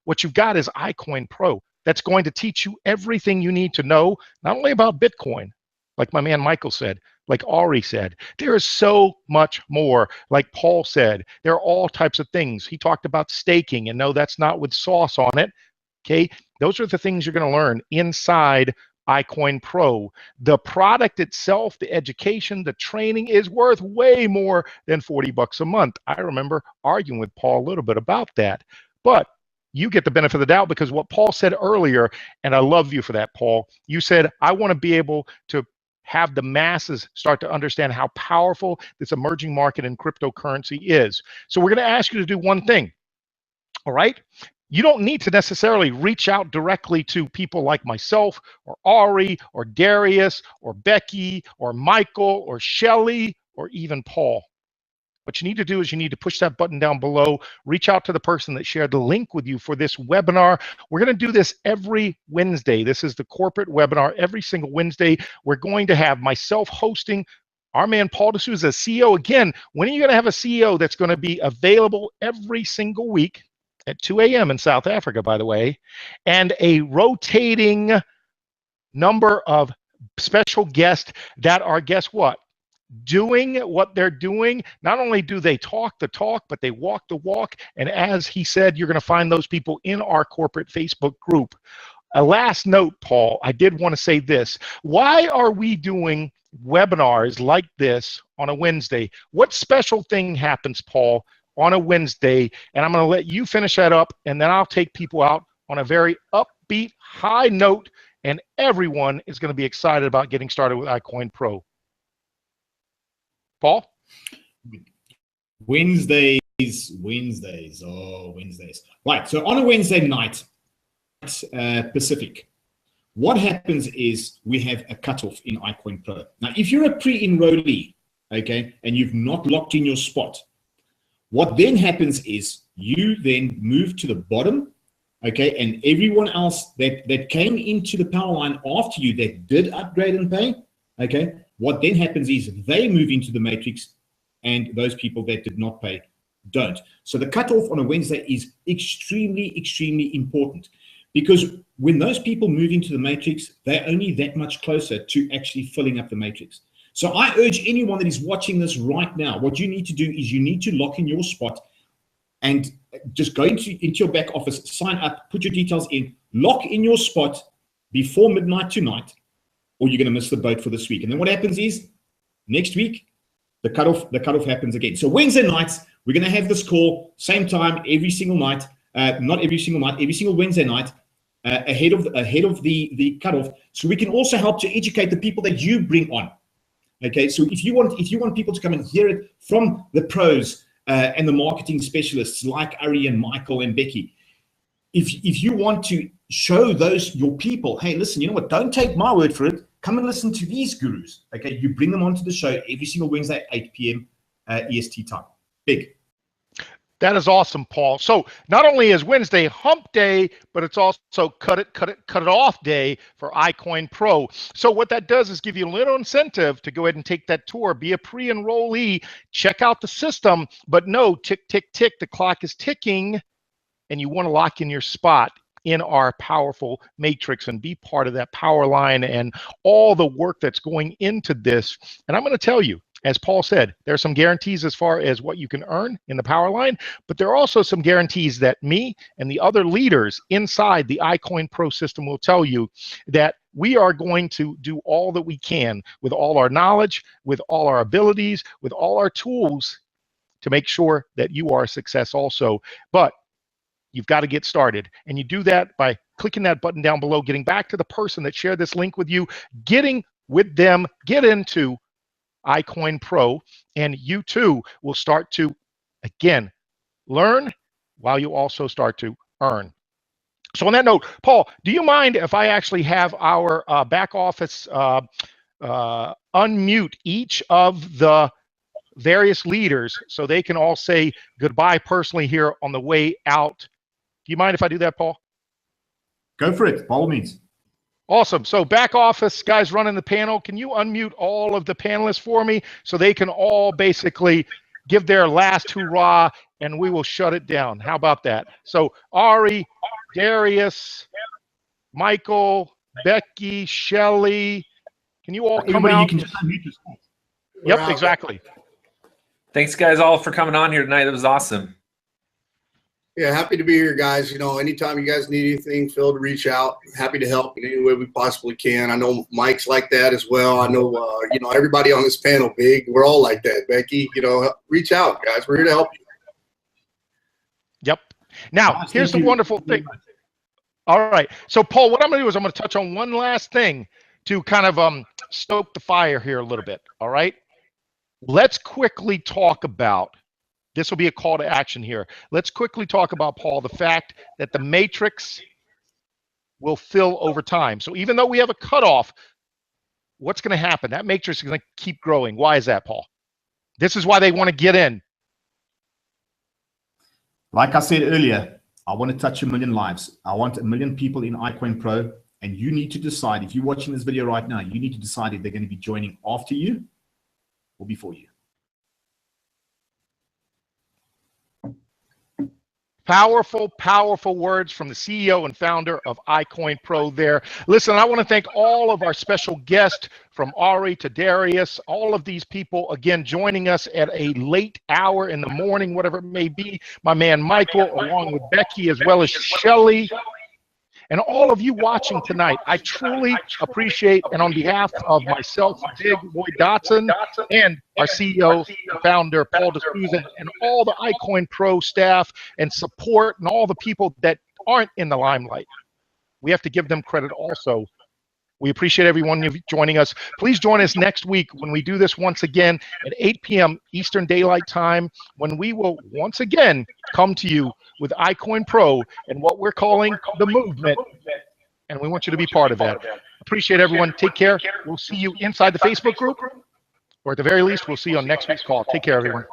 What you've got is iCoinPro. That's going to teach you everything you need to know, not only about Bitcoin, like my man Michael said, like Ari said. There is so much more, like Paul said. There are all types of things. He talked about staking, and no, that's not with sauce on it. Okay, those are the things you're going to learn inside iCoinPro. The product itself, the education, the training is worth way more than $40 a month. I remember arguing with Paul a little bit about that, but you get the benefit of the doubt because what Paul said earlier, and I love you for that, Paul, you said, I want to be able to have the masses start to understand how powerful this emerging market in cryptocurrency is. So we're going to ask you to do one thing, all right? You don't need to necessarily reach out directly to people like myself or Ari or Darius or Becky or Michael or Shelly or even Paul. What you need to do is you need to push that button down below, reach out to the person that shared the link with you for this webinar. We're going to do this every Wednesday. This is the corporate webinar every single Wednesday. We're going to have myself hosting, our man Paul D'Souza, CEO. Again, when are you going to have a CEO that's going to be available every single week at 2 a.m. in South Africa, by the way, and a rotating number of special guests that are, guess what, doing what they're doing. Not only do they talk the talk, but they walk the walk. And as he said, you're going to find those people in our corporate Facebook group. A last note, Paul, I did want to say this. Why are we doing webinars like this on a Wednesday? What special thing happens, Paul, on a Wednesday? And I'm going to let you finish that up, and then I'll take people out on a very upbeat, high note, and everyone is going to be excited about getting started with iCoinPro. Paul? Wednesdays. Right, so on a Wednesday night, Pacific, what happens is we have a cutoff in iCoinPro. Now, if you're a pre-enrollee, okay, and you've not locked in your spot, what then happens is you then move to the bottom, okay, and everyone else that came into the power line after you that did upgrade and pay, okay, what then happens is they move into the matrix and those people that did not pay don't. So the cutoff on a Wednesday is extremely, extremely important because when those people move into the matrix, they're only that much closer to actually filling up the matrix. So I urge anyone that is watching this right now, what you need to do is you need to lock in your spot and just go into your back office, sign up, put your details in, lock in your spot before midnight tonight, or you're going to miss the boat for this week. And then what happens is next week, the cutoff happens again. So Wednesday nights, We're going to have this call same time every single night, not every single night, every single Wednesday night, ahead of the cutoff, so we can also help to educate the people that you bring on. Okay, so if you want people to come and hear it from the pros and the marketing specialists like Ari and Michael and Becky, if you want to show your people, hey, listen, you know what? Don't take my word for it. Come and listen to these gurus. Okay, you bring them onto the show every single Wednesday at 8 p.m. EST time. Big. That is awesome, Paul. So not only is Wednesday hump day, but it's also cut it off day for iCoinPro. So what that does is give you a little incentive to go ahead and take that tour, be a pre-enrollee, check out the system, but no, tick, tick, tick, the clock is ticking, and you want to lock in your spot in our powerful matrix and be part of that power line and all the work that's going into this. And I'm going to tell you, as Paul said, there are some guarantees as far as what you can earn in the power line, but there are also some guarantees that me and the other leaders inside the iCoinPro system will tell you that we are going to do all that we can with all our knowledge, with all our abilities, with all our tools to make sure that you are a success also. But you've got to get started. And you do that by clicking that button down below, getting back to the person that shared this link with you, getting with them, get into iCoinPro, and you too will start to, again, learn while you also start to earn. So on that note, Paul, do you mind if I actually have our back office unmute each of the various leaders so they can all say goodbye personally here on the way out? Do you mind if I do that, Paul? Go for it, by all means. Awesome. So back office guys running the panel, can you unmute all of the panelists for me so they can all basically give their last hurrah and we will shut it down? How about that? So Ari, Darius, Michael, Becky, Shelly, can you all come out? You can just unmute yourself. Yep, exactly. Thanks, guys, all for coming on here tonight. That was awesome. Yeah, happy to be here, guys. You know, anytime you guys need anything, feel to reach out. Happy to help in any way we possibly can. I know Mike's like that as well. I know, you know, everybody on this panel, Big, we're all like that. Becky, you know, reach out, guys. We're here to help you. Yep. Now, here's the wonderful thing. All right. So, Paul, what I'm going to do is I'm going to touch on one last thing to kind of stoke the fire here a little bit. All right. Let's quickly talk about, this will be a call to action here. Let's quickly talk about, Paul, the fact that the matrix will fill over time. So even though we have a cutoff, what's going to happen? That matrix is going to keep growing. Why is that, Paul? This is why they want to get in. Like I said earlier, I want to touch 1 million lives. I want 1 million people in iCoinPro, and you need to decide, if you're watching this video right now, you need to decide if they're going to be joining after you or before you. Powerful, powerful words from the CEO and founder of iCoinPro there. Listen, I want to thank all of our special guests, from Ari to Darius, all of these people, again, joining us at a late hour in the morning, whatever it may be. My man Michael, along with Becky, as well as Shelly. And all of you watching tonight, I truly appreciate, and on behalf of myself, Big Boy Dotson, and our CEO and founder, Paul D'Souza, and all the iCoinPro staff and support and all the people that aren't in the limelight, we have to give them credit also. We appreciate everyone joining us. Please join us next week when we do this once again at 8 p.m. Eastern Daylight Time, when we will once again come to you with iCoinPro and what we're calling the movement. And we want you to be part of that. Appreciate everyone. Take care. We'll see you inside the Facebook group, or at the very least, we'll see you on next week's call. Take care, everyone.